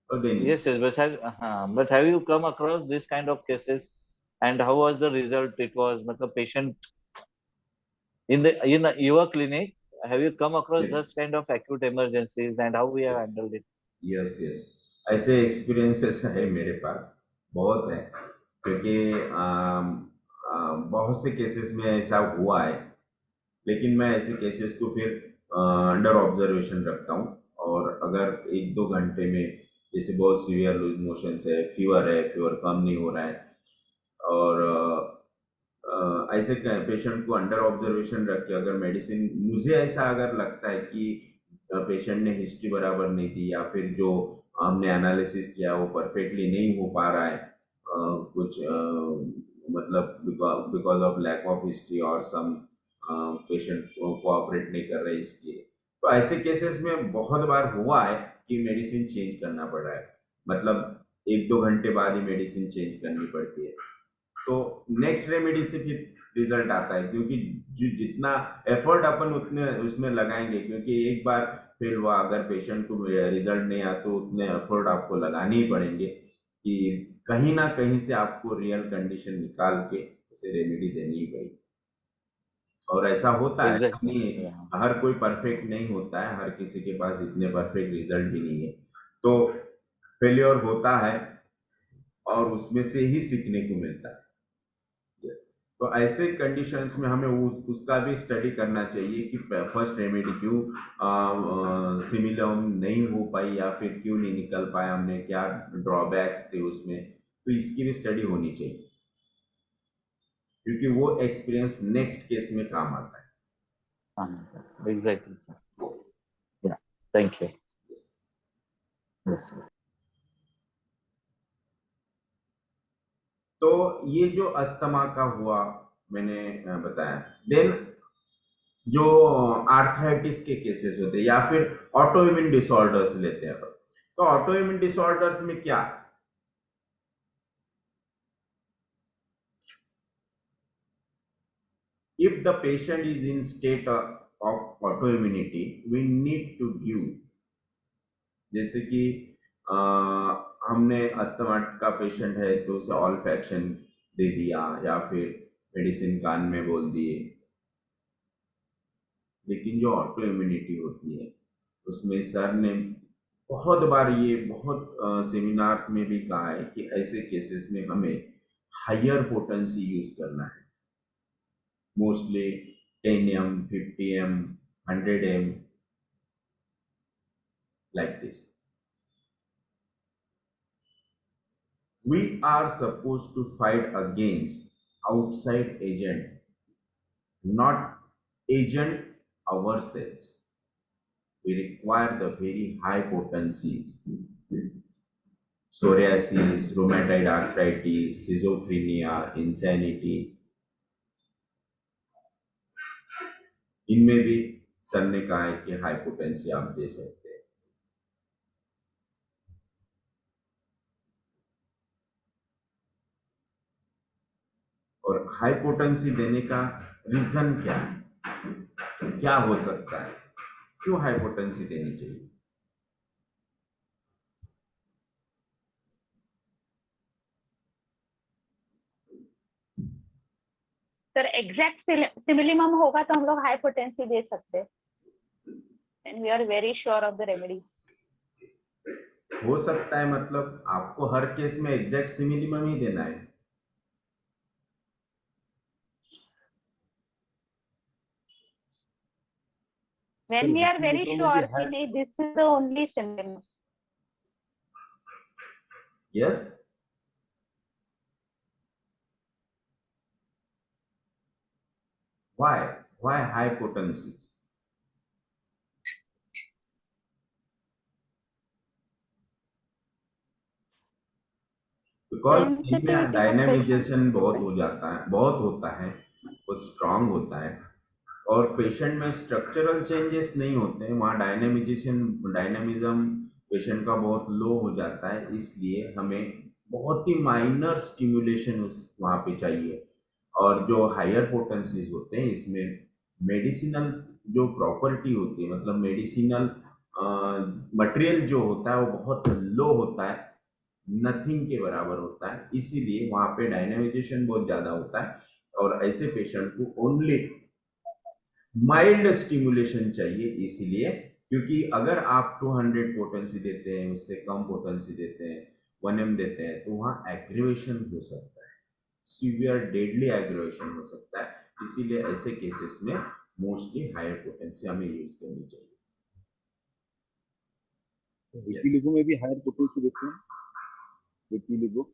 और देनी Yes, yes, but have you come across this kind of cases and how was the result? It was मतलब patient in your clinic, have you come across चाहिए। this kind of acute emergencies and how we have handled it? Yes yes, ऐसे experiences है मेरे पास, बहुत है, क्योंकि बहुत से केसेस में ऐसा हुआ है, लेकिन मैं ऐसे केसेस को फिर अंडर ऑब्जर्वेशन रखता हूँ, और अगर 1-2 घंटे में जैसे बहुत सीवियर लूज मोशंस है, फीवर कम नहीं हो रहा है, और ऐसे पेशेंट को अंडर ऑब्जर्वेशन रख के अगर मेडिसिन, मुझे ऐसा अगर लगता है कि पेशेंट ने हिस्ट्री बराबर नहीं दी या फिर जो हमने एनालिसिस किया वो परफेक्टली नहीं हो पा रहा है, कुछ मतलब because of lack of history और सम पेशेंट कोऑपरेट नहीं कर रहे इसलिए, तो ऐसे केसेस में बहुत बार हुआ है कि मेडिसिन चेंज करना पड़ रहा है, मतलब 1-2 घंटे बाद ही मेडिसिन चेंज करनी पड़ती है, तो नेक्स्ट रेमेडी से फिर रिजल्ट आता है, क्योंकि जो जितना एफर्ट अपन उतने उसमें लगाएंगे, क्योंकि एक बार फेल हुआ, अगर पेशेंट को रिजल्ट नहीं आया तो उतने एफर्ट आपको लगाने ही पड़ेंगे कि कहीं ना कहीं से आपको रियल कंडीशन निकाल के उसे रेमेडी देनी ही पड़ेगी। और ऐसा होता है, ऐसा Exactly. नहीं है, Yeah. हर कोई परफेक्ट नहीं होता है, हर किसी के पास इतने परफेक्ट रिजल्ट भी नहीं है, तो फेल्योर होता है, और उसमें से ही सीखने को मिलता है। तो ऐसे कंडीशंस में हमें उसका भी स्टडी करना चाहिए कि फर्स्ट रेमेडी क्यों सिमिलम नहीं हो पाई या फिर क्यों नहीं निकल पाया, हमने क्या ड्रॉबैक्स थे उसमें, तो इसकी भी स्टडी होनी चाहिए क्योंकि वो एक्सपीरियंस नेक्स्ट केस में काम आता है। Exactly, sir. Yeah. Thank you. Yes. Yes. तो ये जो अस्थमा का हुआ मैंने बताया। देन जो आर्थराइटिस के केसेस होते हैं या फिर ऑटो इम्यून डिसऑर्डर्स लेते हैं, तो ऑटो इम्यून डिसऑर्डर्स में क्या, if the patient is in state of autoimmunity we need to give, जैसे कि हमने अस्थमा का पेशेंट है तो उसे ऑल्फैक्शन दे दिया या फिर मेडिसिन कान में बोल दिए, लेकिन जो ऑटो इम्यूनिटी होती है उसमें सर ने बहुत बार ये बहुत सेमिनार्स में भी कहा है कि ऐसे केसेस में हमें हायर पोटेंसी यूज करना है, mostly 10 m 50 m 100 m like this. We are supposed to fight against outside agent, not agent ourselves. We require the very high potencies. Psoriasis, rheumatoid arthritis, schizophrenia, insanity. इनमें भी sir ने कहा है कि high potency आप दे सकते हैं। और हाई पोटेंसी देने का रीजन क्या है, क्या हो सकता है, क्यों हाई पोटेंसी देनी चाहिए? सर एग्जैक्ट सिमिलिमम होगा तो हम लोग हाई पोटेंसी दे सकते हैं, and we are very sure of the remedy. हो सकता है मतलब आपको हर केस में एग्जैक्ट सिमिलिमम ही देना है? When we are very sure कि नहीं this is the only similimum. Yes. Why? Why high potencies? Because इनमें डायनामिजेशन बहुत हो जाता है, बहुत होता है, बहुत स्ट्रांग होता है, और पेशेंट में स्ट्रक्चरल चेंजेस नहीं होते हैं, वहाँ डायनामिज्म पेशेंट का बहुत लो हो जाता है, इसलिए हमें बहुत ही माइनर स्टिमुलेशन उस वहाँ पे चाहिए। और जो हायर पोटेंसीज होते हैं इसमें मेडिसिनल जो प्रॉपर्टी होती है, मतलब मेडिसिनल मटेरियल जो होता है वो बहुत लो होता है, नथिंग के बराबर होता है, इसीलिए वहाँ पे डायनामिजेशन बहुत ज़्यादा होता है। और ऐसे पेशेंट को ओनली माइल्ड स्टिमुलेशन चाहिए, इसीलिए क्योंकि अगर आप 200 पोटेंसी देते हैं, उससे कम पोटेंसी देते हैं, 1m देते हैं, तो वहाँ एग्रीवेशन हो सकता है, सीवियर डेडली एग्रीवेशन हो सकता है, इसीलिए ऐसे केसेस में मोस्टली हायर पोटेंसी हमें यूज करनी चाहिए। विटिलिगो में भी हायर पोटेंसी देते हैं, vitiligo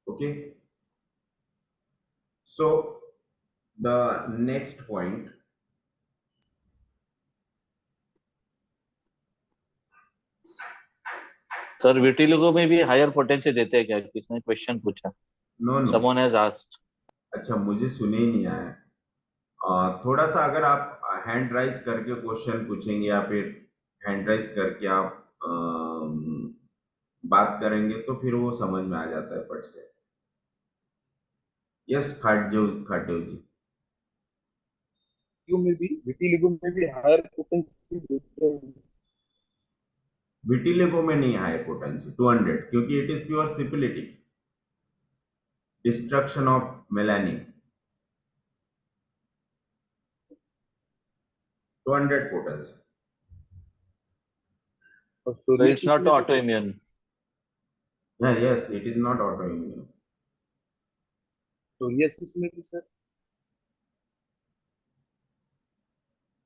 Okay, so the next point, sir vitiligo में भी हायर पोटेंसी देते हैं क्या? किसने क्वेश्चन पूछा? No Someone has asked. अच्छा, मुझे सुने ही नहीं आया। थोड़ा सा अगर आप हैंड राइज करके क्वेश्चन पूछेंगे या फिर हैंड राइज करके आप बात करेंगे तो फिर वो समझ में आ जाता है फट से। यस खाटदेव जी। में भी विटिलिगो में भी हायर पोटेंसी देते हैं। विटिलिगो में नहीं हाई पोटेंसी 200, क्योंकि it is pure syphilitic destruction of melanin. 200 potency. और So it's psoriasis not में भी सर? autoimmune. Yeah, yes, it is not autoimmune. psoriasis में भी सर?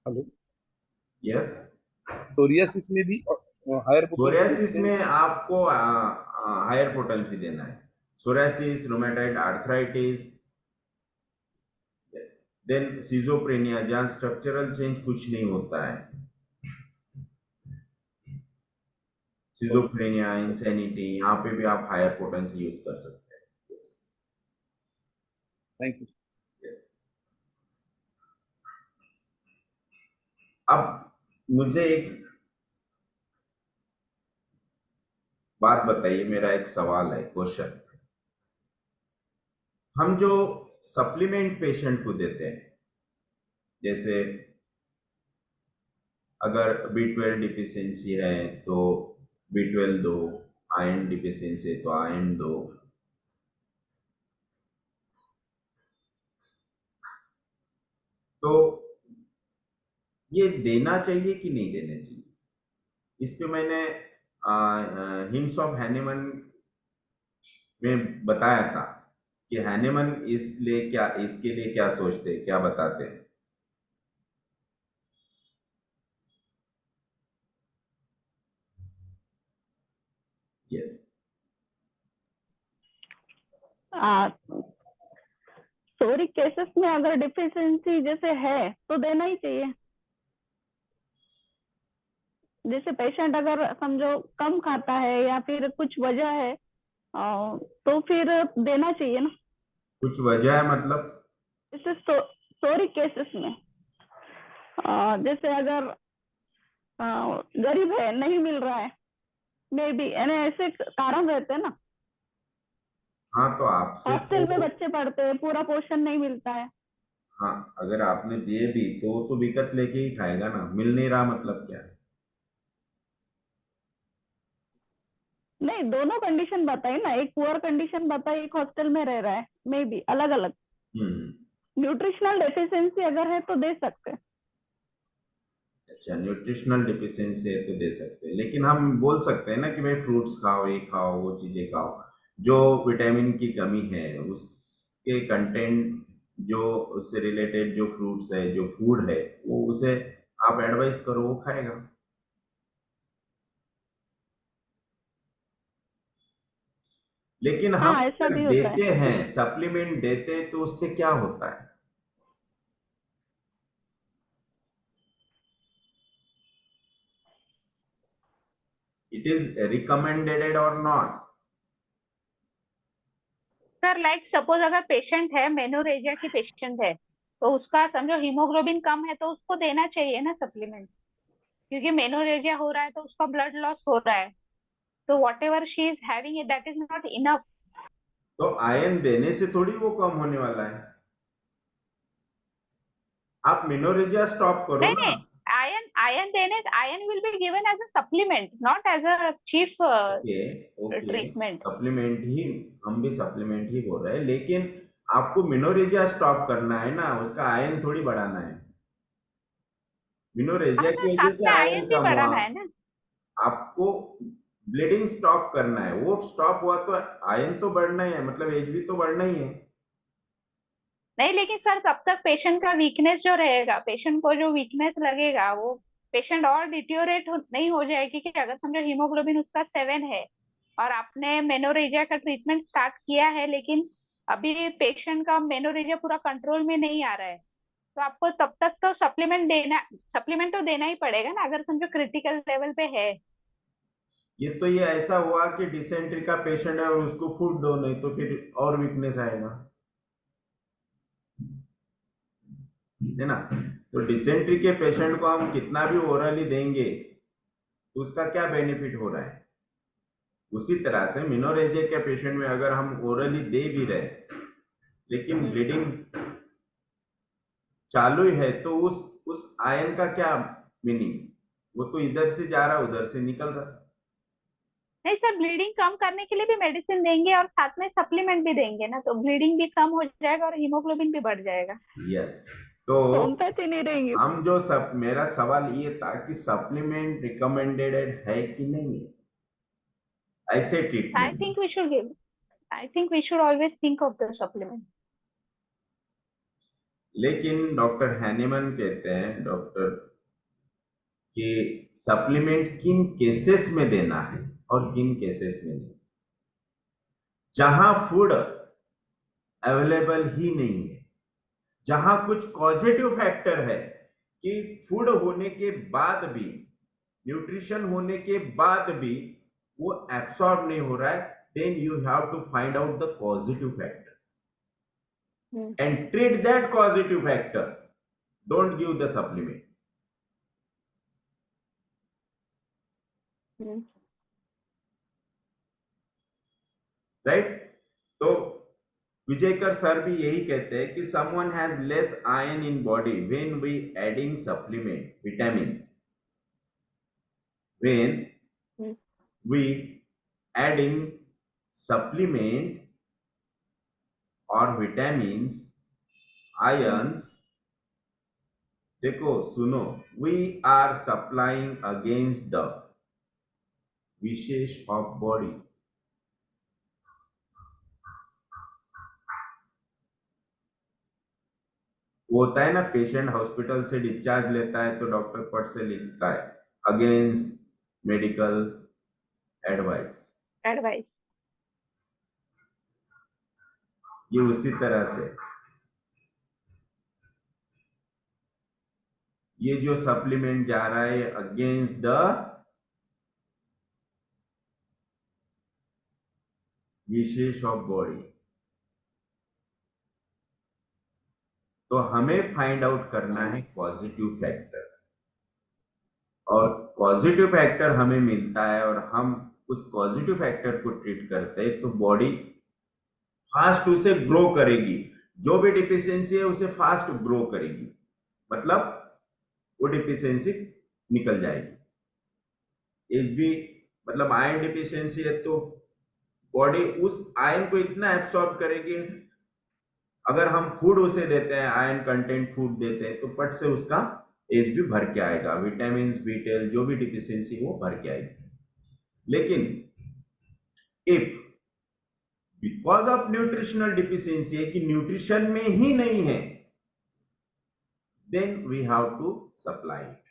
Hello, Yes. psoriasis में भी हायर पोटेंसी सोरियासिस देते हैं में सर? आपको हायर पोटेंसी देना है. Psoriasis, rheumatoid arthritis, then schizophrenia जहाँ स्ट्रक्चरल चेंज कुछ नहीं होता है, सिजोफ्रेनिया, इंसैनिटी, यहाँ पे भी आप हायर पोटेंसी यूज कर सकते हैं. Thank you. Yes. अब मुझे एक बात बताइए, मेरा एक सवाल है, क्वेश्चन. हम जो सप्लीमेंट पेशेंट को देते हैं, जैसे अगर B12 डिफिशियंसी है तो B12 दो, आयरन डिफिशियंसी है तो आयरन दो, तो ये देना चाहिए कि नहीं देना चाहिए? इस पे मैंने हिंट्स ऑफ हैनेमन में बताया था कि हैनेमन इसके लिए क्या सोचते हैं, क्या बताते हैं. यस. सोरिक केसेस में अगर डिफिशियंसी जैसे है तो देना ही चाहिए. जैसे पेशेंट अगर समझो कम खाता है या फिर कुछ वजह है तो फिर देना चाहिए ना. कुछ वजह है मतलब? जैसे सोरिक केसेस में जैसे अगर गरीब है, नहीं मिल रहा है, मे बी यानी ऐसे कारण रहते हैं ना. हाँ, तो आपसे हॉस्टल में तो, बच्चे पढ़ते हैं, पूरा पोर्शन नहीं मिलता है. हाँ, अगर आपने दिए भी तो विकट लेके ही खाएगा ना. मिल नहीं रहा मतलब क्या? नहीं, दोनों कंडीशन बताई ना, एक पुअर कंडीशन बताई, एक हॉस्टल में रह रहा है, मे बी अलग अलग. न्यूट्रिशनल डेफिशिएंसी अगर है तो दे सकते हैं. अच्छा, न्यूट्रिशनल डिफिशियंसी है तो दे सकते हैं, लेकिन हम बोल सकते हैं ना कि भाई फ्रूट्स खाओ, ये खाओ, वो चीजें खाओ. जो विटामिन की कमी है उसके कंटेंट, जो उससे रिलेटेड जो फ्रूट्स है, जो फूड है, वो उसे आप एडवाइस करो, वो खाएगा. लेकिन हम हाँ, ऐसा अगर भी होता है. देते हैं, सप्लीमेंट देते हैं, तो उससे क्या होता है? इट इज रिकमेंडेड और नॉट? सर लाइक सपोज अगर पेशेंट है, मेनोरेजिया की पेशेंट है, तो उसका समझो हीमोग्लोबिन कम है तो उसको देना चाहिए ना सप्लीमेंट, क्योंकि मेनोरेजिया हो रहा है तो उसका ब्लड लॉस हो रहा है. तो what ever she is having it, that is not enough. तो आयन देने से थोड़ी वो कम होने वाला है. आप मिनोरेजिया स्टॉप करो नहीं ना. नहीं, आयन देने, iron will be given as a supplement, not as a chief okay, okay, treatment. Supplement ही, हम भी सप्लीमेंट ही बोल रहे हैं, लेकिन आपको मिनोरेजिया स्टॉप करना है ना, उसका आयन थोड़ी बढ़ाना है. हाँ मिनोरेजिया सर, की वजह साथ से में आयन आयन भी कम हुआ. बढ़ाना है ना. आपको ब्लीडिंग स्टॉप करना है, वो स्टॉप हुआ तो आयन तो बढ़ना ही है, मतलब एच बी तो बढ़ना ही है. नहीं, लेकिन सर तब तक पेशेंट का वीकनेस जो रहेगा, पेशेंट को जो वीकनेस लगेगा, वो पेशेंट और डिट्योरेट नहीं हो जाएगी. कि अगर समझो हीमोग्लोबिन उसका 7 है और आपने मेनोरेजिया का ट्रीटमेंट स्टार्ट किया है, लेकिन अभी पेशेंट का मेनोरेजिया पूरा कंट्रोल में नहीं आ रहा है, तो आपको तब तक तो सप्लीमेंट तो देना ही पड़ेगा ना, अगर समझो क्रिटिकल लेवल पे है. ये ऐसा हुआ कि डिसेंट्री का पेशेंट है और उसको फूड दो, नहीं तो फिर और वीकनेस आएगा, है ना. तो डिसेंट्री के पेशेंट को हम कितना भी ओरली देंगे तो उसका क्या बेनिफिट हो रहा है? उसी तरह से मिनोरेजिया के पेशेंट में अगर हम ओरली दे भी रहे लेकिन ब्लीडिंग चालू ही है, तो उस आयन का क्या मीनिंग? वो तो इधर से जा रहा, उधर से निकल रहा. नहीं सर, ब्लीडिंग कम करने के लिए भी मेडिसिन देंगे और साथ में सप्लीमेंट भी देंगे ना, तो ब्लीडिंग भी कम हो जाएगा और हीमोग्लोबिन भी बढ़ जाएगा. यस, तो होम्योपैथी नहीं रहेंगी। हम जो सब, मेरा सवाल ये था कि सप्लीमेंट रिकमेंडेड है कि नहीं है ऐसे I ट्रीटमेंट में। think we should give. I think we should always think of the supplement. लेकिन डॉक्टर हैनीमन कहते हैं, डॉक्टर, कि सप्लीमेंट किन केसेस में देना है और किन केसेस में नहीं। जहां फूड अवेलेबल ही नहीं है, जहां कुछ पॉजिटिव फैक्टर है कि फूड होने के बाद भी, न्यूट्रिशन होने के बाद भी वो एब्सॉर्ब नहीं हो रहा है, then you have to find out the positive factor and treat that causative factor. Don't give the supplement. Right? तो विजयकर सर भी यही कहते हैं कि someone has less iron in body when we adding supplement vitamins. When we adding supplement or vitamins, ions, देखो सुनो, we are supplying against the wishes of body. वो होता है ना, पेशेंट हॉस्पिटल से डिस्चार्ज लेता है तो डॉक्टर पट से लिखता है अगेंस्ट मेडिकल एडवाइस। ये उसी तरह से ये जो सप्लीमेंट जा रहा है against the wishes of body. तो हमें फाइंड आउट करना है पॉजिटिव फैक्टर, और पॉजिटिव फैक्टर हमें मिलता है और हम उस पॉजिटिव फैक्टर को ट्रीट करते हैं तो बॉडी फास्ट उसे ग्रो करेगी। जो भी डिफिशियंसी है उसे फास्ट ग्रो करेगी, मतलब वो डिफिशियंसी निकल जाएगी। एच बी मतलब आयरन डिफिशियंसी है तो बॉडी उस आयरन को इतना एब्सॉर्ब करेगी, अगर हम फूड उसे देते हैं, आयरन कंटेंट फूड देते हैं, तो पट से उसका एच बी भर के आएगा, विटामिन B12 जो भी डिफिशियंसी वो भर के आएगी। लेकिन if because of nutritional deficiency है कि न्यूट्रिशन में ही नहीं है, then we have to supply it.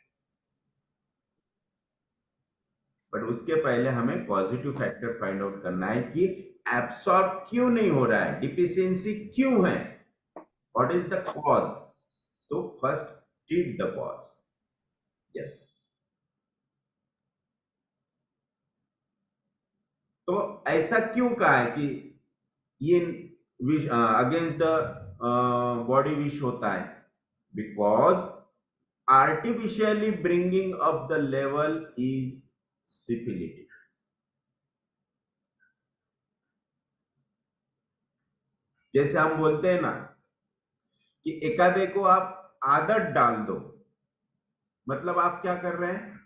But उसके पहले हमें पॉजिटिव फैक्टर फाइंड आउट करना है कि एब्सॉर्ब क्यों नहीं हो रहा है, डिफिशियंसी क्यों है, व्हाट इज द कॉज। तो first treat the cause. Yes, तो ऐसा क्यों कहा है कि ये अगेंस्ट द बॉडी विश होता है, because artificially bringing up the level is syphilitic. जैसे हम बोलते हैं ना कि एकादे को आप आदत डाल दो, मतलब आप क्या कर रहे हैं,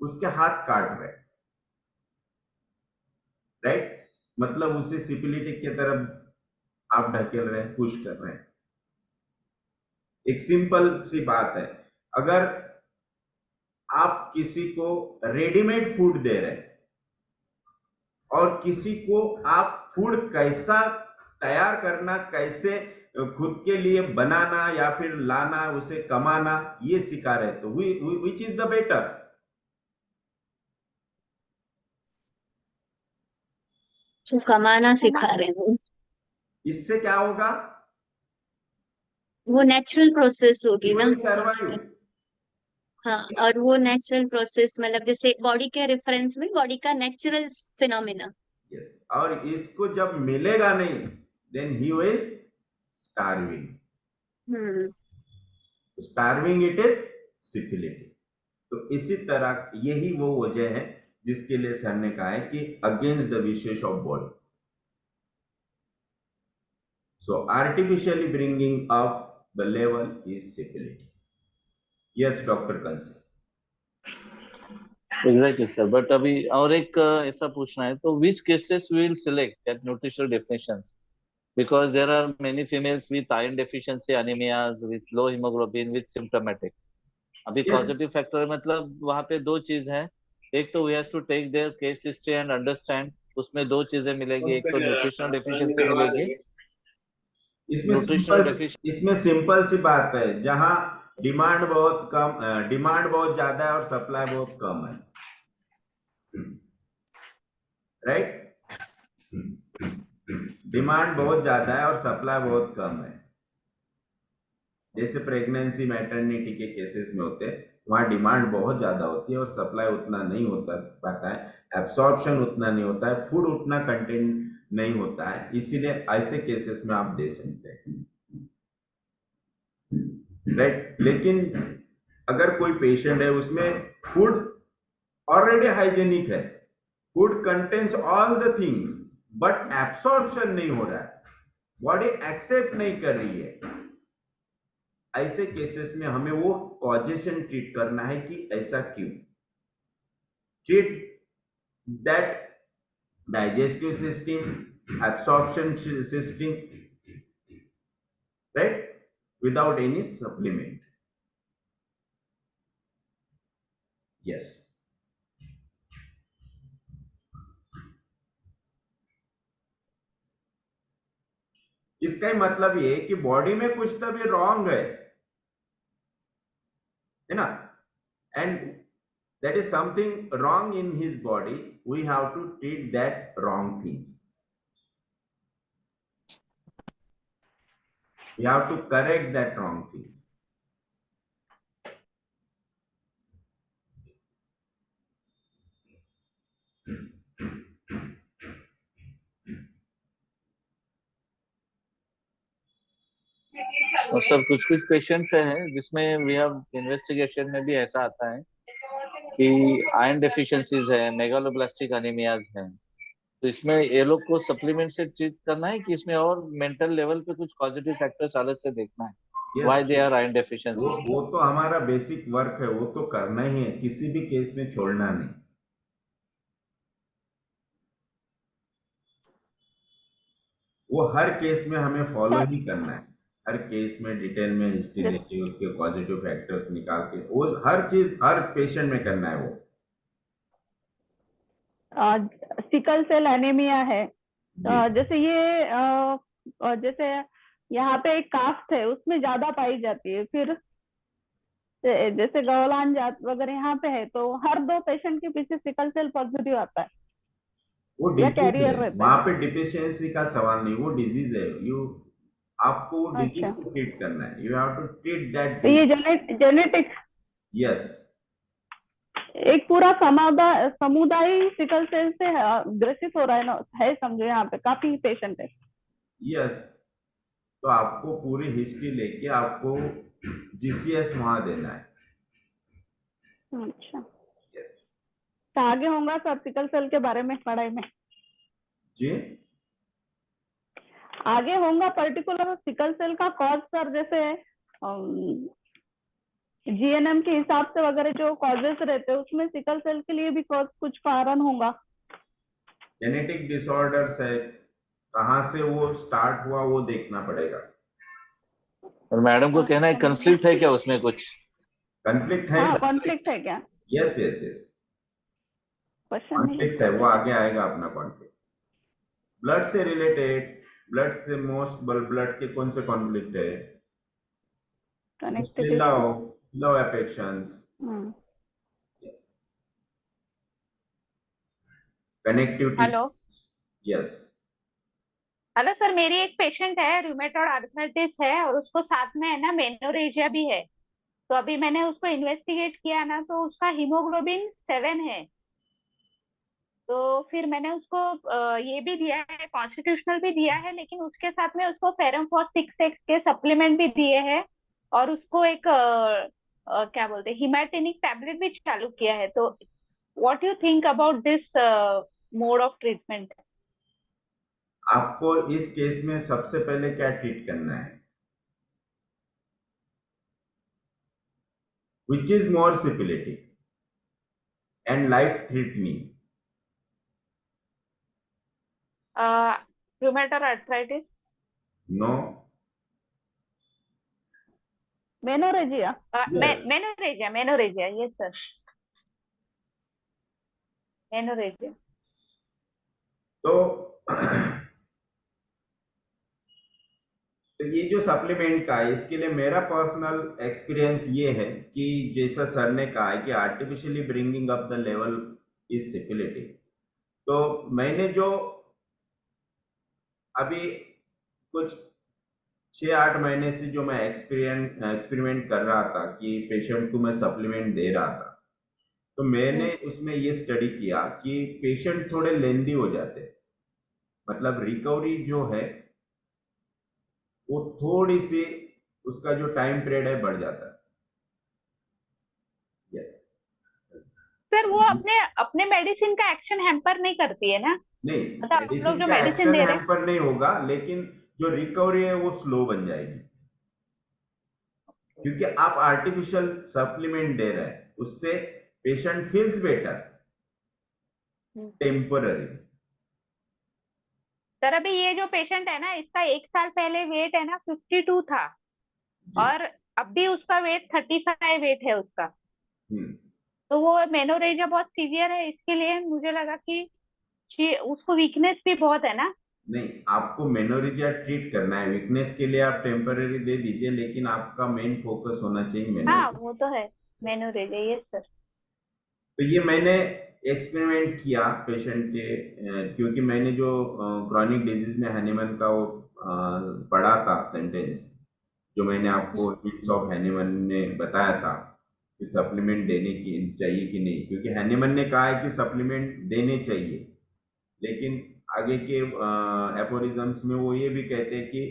उसके हाथ काट रहे हैं, राइट, मतलब उसे सिफिलिटिक की तरफ आप ढकेल रहे हैं, पुश कर रहे हैं। एक सिंपल सी बात है, अगर आप किसी को रेडीमेड फूड दे रहे हैं और किसी को आप फूड कैसा तैयार करना, कैसे खुद के लिए बनाना या फिर लाना, उसे कमाना, ये सिखा रहे, तो विच इज द बेटर। जो कमाना सिखा रहे हो, इससे क्या होगा, वो नेचुरल प्रोसेस होगी ना। सर्वाइव। हाँ, और वो नेचुरल प्रोसेस मतलब जैसे बॉडी के रेफरेंस में बॉडी का नेचुरल फिनोमिना। यस, और इसको जब मिलेगा नहीं, then he will starving. Starving it is syphilitic. तो इसी तरह यही वो वजह है जिसके लिए सर ने कहा है कि against the wishes of body. So artificially bringing up the level is syphilitic. Yes doctor कंसे। एग्जैक्टली सर, बट अभी और एक ऐसा पूछना है, तो which cases will select at nutritional definitions, because there are many females with iron deficiency anemias with low hemoglobin with symptomatic. अभी Yes. Positive factor मतलब वहां पे दो चीज है। एक तो we have to take their case history and understand, उसमें दो चीजें मिलेगी, एक तो न्यूट्रिशनल डेफिशिएंसी मिलेगी, न्यूट्रिशनल डेफिशिएंसी। इसमें सिंपल सी बात है, जहां डिमांड बहुत ज्यादा है और सप्लाई बहुत कम है, राइट? डिमांड बहुत ज्यादा है और सप्लाई बहुत कम है। जैसे प्रेगनेंसी मैटरनिटी के केसेस में होते हैं, वहां डिमांड बहुत ज्यादा होती है और सप्लाई उतना नहीं होता पाता है, एब्सॉर्प्शन उतना नहीं होता है, फूड उतना कंटेंट नहीं होता है, इसीलिए ऐसे केसेस में आप दे सकते हैं, राइट? लेकिन अगर कोई पेशेंट है उसमें फूड ऑलरेडी हाइजेनिक है, food contains all the things, but absorption नहीं हो रहा है, बॉडी एक्सेप्ट नहीं कर रही है, ऐसे केसेस में हमें वो कॉजेशन ट्रीट करना है कि ऐसा क्यों। Treat that digestive system, absorption system, right, without any supplement. Yes. इसका ही मतलब ये है कि बॉडी में कुछ तो भी रॉन्ग है ना, and that is something wrong in his body, we have to treat that wrong things, we have to correct that wrong things. और सर कुछ कुछ पेशेंट्स हैं जिसमें वी हैव इन्वेस्टिगेशन में भी ऐसा आता है कि आयरन डेफिशिएंसीज है, मेगालोब्लास्टिक एनीमियाज हैं, तो इसमें ये लोग को सप्लीमेंट से ट्रीट करना है कि इसमें और मेंटल लेवल पे कुछ पॉजिटिव फैक्टर्स अलग से देखना है, Yes, why they are iron deficiency? वो तो हमारा बेसिक वर्क है, वो तो करना ही है, किसी भी केस में छोड़ना नहीं। वो हर केस में हमें फॉलो ही करना है, हर केस में डिटेल में हिस्ट्री लेके उसके पॉजिटिव फैक्टर्स निकाल के वो हर चीज हर पेशेंट में करना है। वो सिकल सेल एनीमिया है, जी। जैसे ये जैसे यहाँ पे एक कास्ट है उसमें ज्यादा पाई जाती है, फिर जैसे गौलान जात वगैरह यहाँ पे है, तो हर 2 पेशेंट के पीछे सिकल सेल पॉजिटिव आता है वो या डिजीज है, कैरियर रहता वहां है। पे डिफिशियंसी का सवाल नहीं, वो डिजीज है। आपको डिजीज अच्छा, को ट्रीट करना है, you have to treat that तो ये डिजीज। Genetic yes. एक पूरा समुदाय सिकल सेल से ग्रसित हो रहा है ना, है समझो, यहाँ पे काफी पेशेंट है। यस, तो आपको पूरी हिस्ट्री लेके आपको जीसीएस वहां देना है। अच्छा, यस तो आगे होगा सर सिकल सेल के बारे में पढ़ाई में, जी। आगे होगा पर्टिकुलर सिकल सेल का कॉज सर, जैसे जीएनएम के हिसाब से वगैरह जो कॉजेस रहते हैं उसमें सिकल सेल के लिए भी कुछ कारण होगा। जेनेटिक डिसऑर्डर्स है, कहाँ से वो स्टार्ट हुआ वो देखना पड़ेगा। और मैडम को कहना है कंफ्लिक्ट है क्या उसमें कुछ? कॉन्फ्लिक्ट है, हाँ, कॉन्फ्लिक्ट है क्या? यस यस यस, क्वेश्चन नहीं कॉन्फ्लिक्ट है, वो आगे आएगा अपना कॉन्फ्लिक्ट। ब्लड से रिलेटेड, ब्लड से मोस्ट ब्लड के कौन से कॉन्फ्लिक्ट है? Mostly connectivity. Love affections, yes, connectivity. Hello yes. Hello sir, मेरी एक पेशेंट है, रूमेटॉइड आर्थराइटिस है और उसको साथ में है ना मेनोरेजिया भी है। तो अभी मैंने उसको इन्वेस्टिगेट किया ना, तो उसका हीमोग्लोबिन 7 है। तो फिर मैंने उसको ये भी दिया है, कॉन्स्टिट्यूशनल भी दिया है, लेकिन उसके साथ में उसको फेरम फॉस 6X के सप्लीमेंट भी दिए हैं और उसको एक क्या बोलते हैं हिमैटिनिक टैबलेट भी चालू किया है। तो what you think about this mode of treatment? आपको इस केस में सबसे पहले क्या ट्रीट करना है? Which is more syphilitic, and life threatening. rheumatoid arthritis, No. menorrhagia, Yes. menorrhagia, yes sir, menorrhagia. तो तो ये जो सप्लीमेंट का है, इसके लिए मेरा पर्सनल एक्सपीरियंस ये है कि जैसा सर ने कहा है कि artificially bringing up the level is syphilitic. तो मैंने जो अभी कुछ 6-8 महीने से जो मैं एक्सपेरिमेंट कर रहा था कि पेशेंट को मैं सप्लीमेंट दे रहा था, तो मैंने उसमें ये स्टडी किया कि पेशेंट थोड़े लेंदी हो जाते हैं, मतलब रिकवरी जो है वो थोड़ी सी उसका जो टाइम पीरियड है बढ़ जाता है। यस सर वो अपने अपने मेडिसिन का एक्शन हैम्पर नहीं करती है ना, नहीं, मतलब आप लोग मेडिसिन जो का मेडिसिन एक्शन दे रहे हैं, हैम्पर नहीं होगा, लेकिन जो रिकवरी है वो स्लो बन जाएगी, क्योंकि आप आर्टिफिशियल सप्लीमेंट दे रहे हैं, उससे patient feels better temporary. Sir अभी ये जो पेशेंट है ना, इसका 1 साल पहले वेट है ना 52 था, और अभी उसका वेट 35 वेट है उसका। तो वो मेनोरेजिया बहुत सीवियर है, इसके लिए मुझे लगा कि उसको वीकनेस भी बहुत है ना। नहीं, आपको मेनोरेजिया ट्रीट करना है, वीकनेस के लिए आप टेम्पररी दे दीजिए, लेकिन आपका मेन फोकस होना चाहिए हाँ मेनोरेजिया। वो तो है, मेनोरेजिया, यस सर। तो ये मैंने एक्सपेरिमेंट किया पेशेंट के, क्योंकि मैंने जो क्रॉनिक डिजीज में हैनीमन का वो पढ़ा था सेंटेंस, जो मैंने आपको हिट्स ऑफ हैनीमन ने बताया था कि सप्लीमेंट देने की चाहिए कि नहीं, क्योंकि हैनीमन ने कहा है कि सप्लीमेंट देने चाहिए, लेकिन आगे के एपोरिज्म्स में वो ये भी कहते हैं कि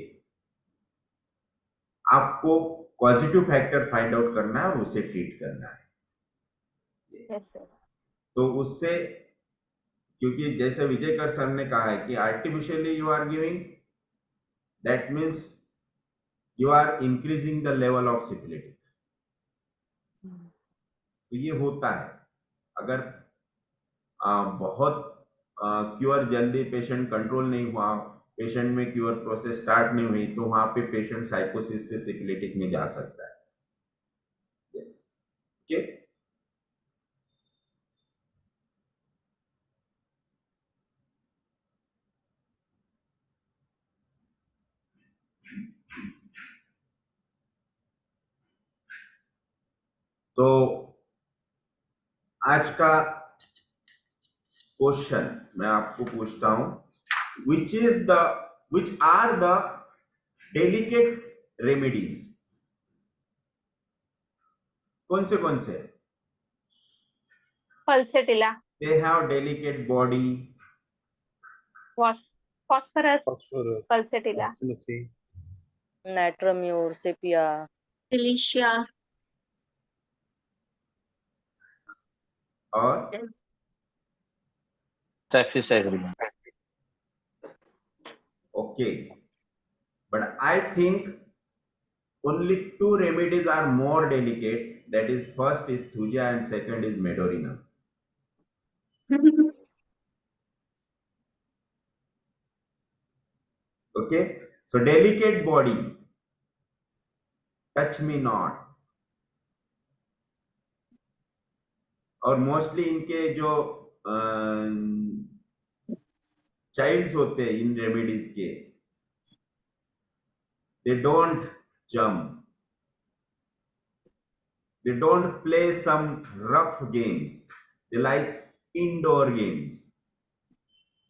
आपको पॉजिटिव फैक्टर फाइंड आउट करना है और उसे ट्रीट करना है। Yes sir. तो उससे, क्योंकि जैसे विजयकर सर ने कहा है कि artificially you are giving, that means you are increasing the level of syphilitic. तो ये होता है, अगर बहुत क्योर जल्दी पेशेंट कंट्रोल नहीं हुआ, पेशेंट में क्योर प्रोसेस स्टार्ट नहीं हुई, तो वहां पे पेशेंट साइकोसिस से सिपिलिटिक में जा सकता है। Yes, okay. तो आज का क्वेश्चन मैं आपको पूछता हूं, which are the delicate remedies? कौन से pulsatilla, they have delicate body, phosphorus, phosphorus, pulsatilla, oxalosin, नाइट्रोम्यूर, सेपिया, Felicia, और Cephalosporin. okay, but I think only 2 remedies are more delicate, that is, first is thuja and second is medorina. Okay, so delicate body, touch me not, और mostly इनके जो child's होते हैं इन remedies के, they don't jump, they don't play some rough games, they like indoor games.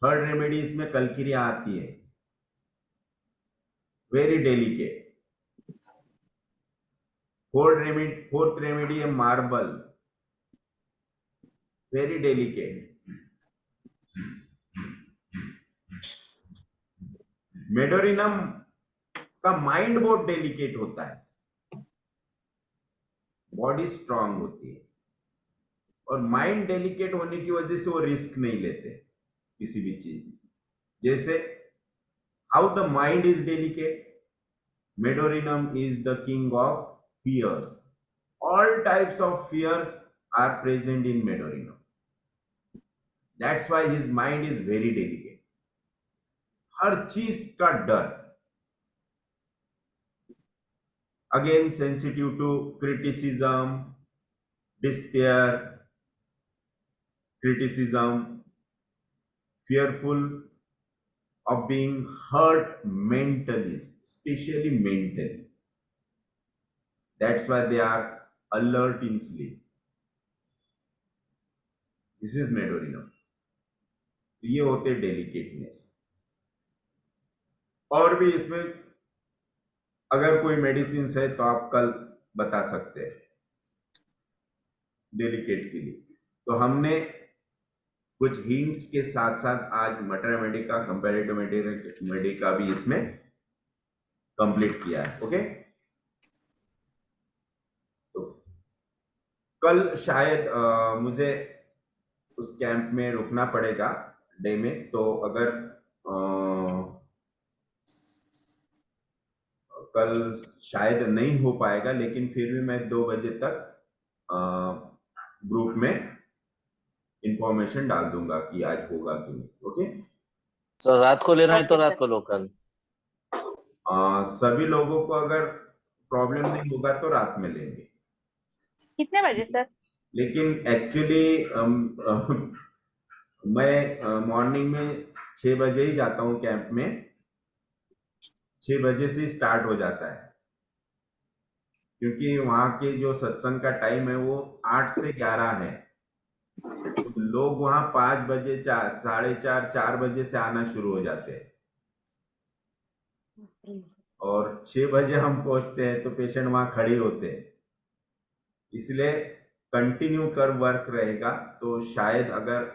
Third remedy इसमें कलकिरिया आती है, very delicate. Fourth remedy है मार्बल, वेरी डेलिकेट। मेडोरिनम का माइंड बहुत डेलिकेट होता है, बॉडी स्ट्रांग होती है, और माइंड डेलिकेट होने की वजह से वो रिस्क नहीं लेते किसी भी चीज में। जैसे how the mind is delicate, medorrhinum is the king of fears, all types of fears are present in medorrhinum. That's why his mind is very delicate. हर चीज का डर, again sensitive to criticism, despair, criticism, fearful of being hurt mentally, especially mentally. That's why they are alert in sleep. This is Medorinum. ये होते डेलिकेटनेस। और भी इसमें अगर कोई मेडिसिन है तो आप कल बता सकते हैं डेलिकेट के लिए। तो हमने कुछ हिंट्स के साथ साथ आज मटर मेडिका, कंपैरेटिव मेडिका भी इसमें कंप्लीट किया है। ओके, तो कल शायद मुझे उस कैंप में रुकना पड़ेगा डे में, तो अगर कल शायद नहीं हो पाएगा, लेकिन फिर भी मैं 2 बजे तक ग्रुप में इंफॉर्मेशन डाल दूंगा कि आज होगा कि नहीं। ओके, तो रात को लेना है तो Okay, रात sir. को लो कल। सभी लोगों को अगर प्रॉब्लम नहीं होगा तो रात में लेंगे, कितने बजे सर? लेकिन एक्चुअली मैं मॉर्निंग में 6 बजे ही जाता हूँ कैंप में। 6 बजे से स्टार्ट हो जाता है, क्योंकि वहाँ के जो सत्संग का टाइम है वो 8 से 11 है। तो लोग वहाँ 5 बजे, 4:30, 4 बजे से आना शुरू हो जाते हैं, और 6 बजे हम पहुंचते हैं तो पेशेंट वहां खड़े होते हैं। इसलिए कंटिन्यू कर वर्क रहेगा, तो शायद अगर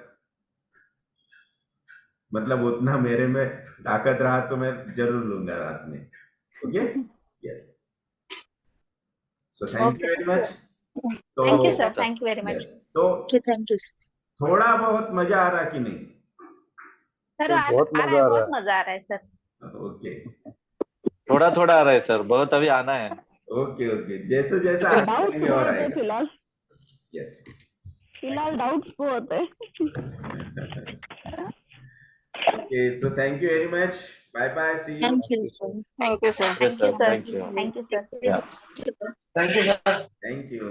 मतलब उतना मेरे में ताकत रहा तो मैं जरूर लूंगा रात में। Okay, yes, so thank you very much. तो thank you sir, thank you very much. yes, तो Okay, thank you. थोड़ा बहुत मजा आ रहा कि नहीं? सर तो आज बहुत आ रहा मजा है, आ रहा बहुत है। मजा आ रहा है सर। ओके थोड़ा थोड़ा आ रहा है सर, बहुत अभी आना है। ओके ओके, जैसे जैसा आगे बढ़ेंगे और आएगा। फिलहाल यस, फिलहाल डाउट्स बहुत है। okay, so thank you very much. Bye bye, see you. Thank you, sir. Thank you sir, Yes, thank you sir. Sir, Thank you. Thank you sir. Yeah. Thank you, sir. Thank you.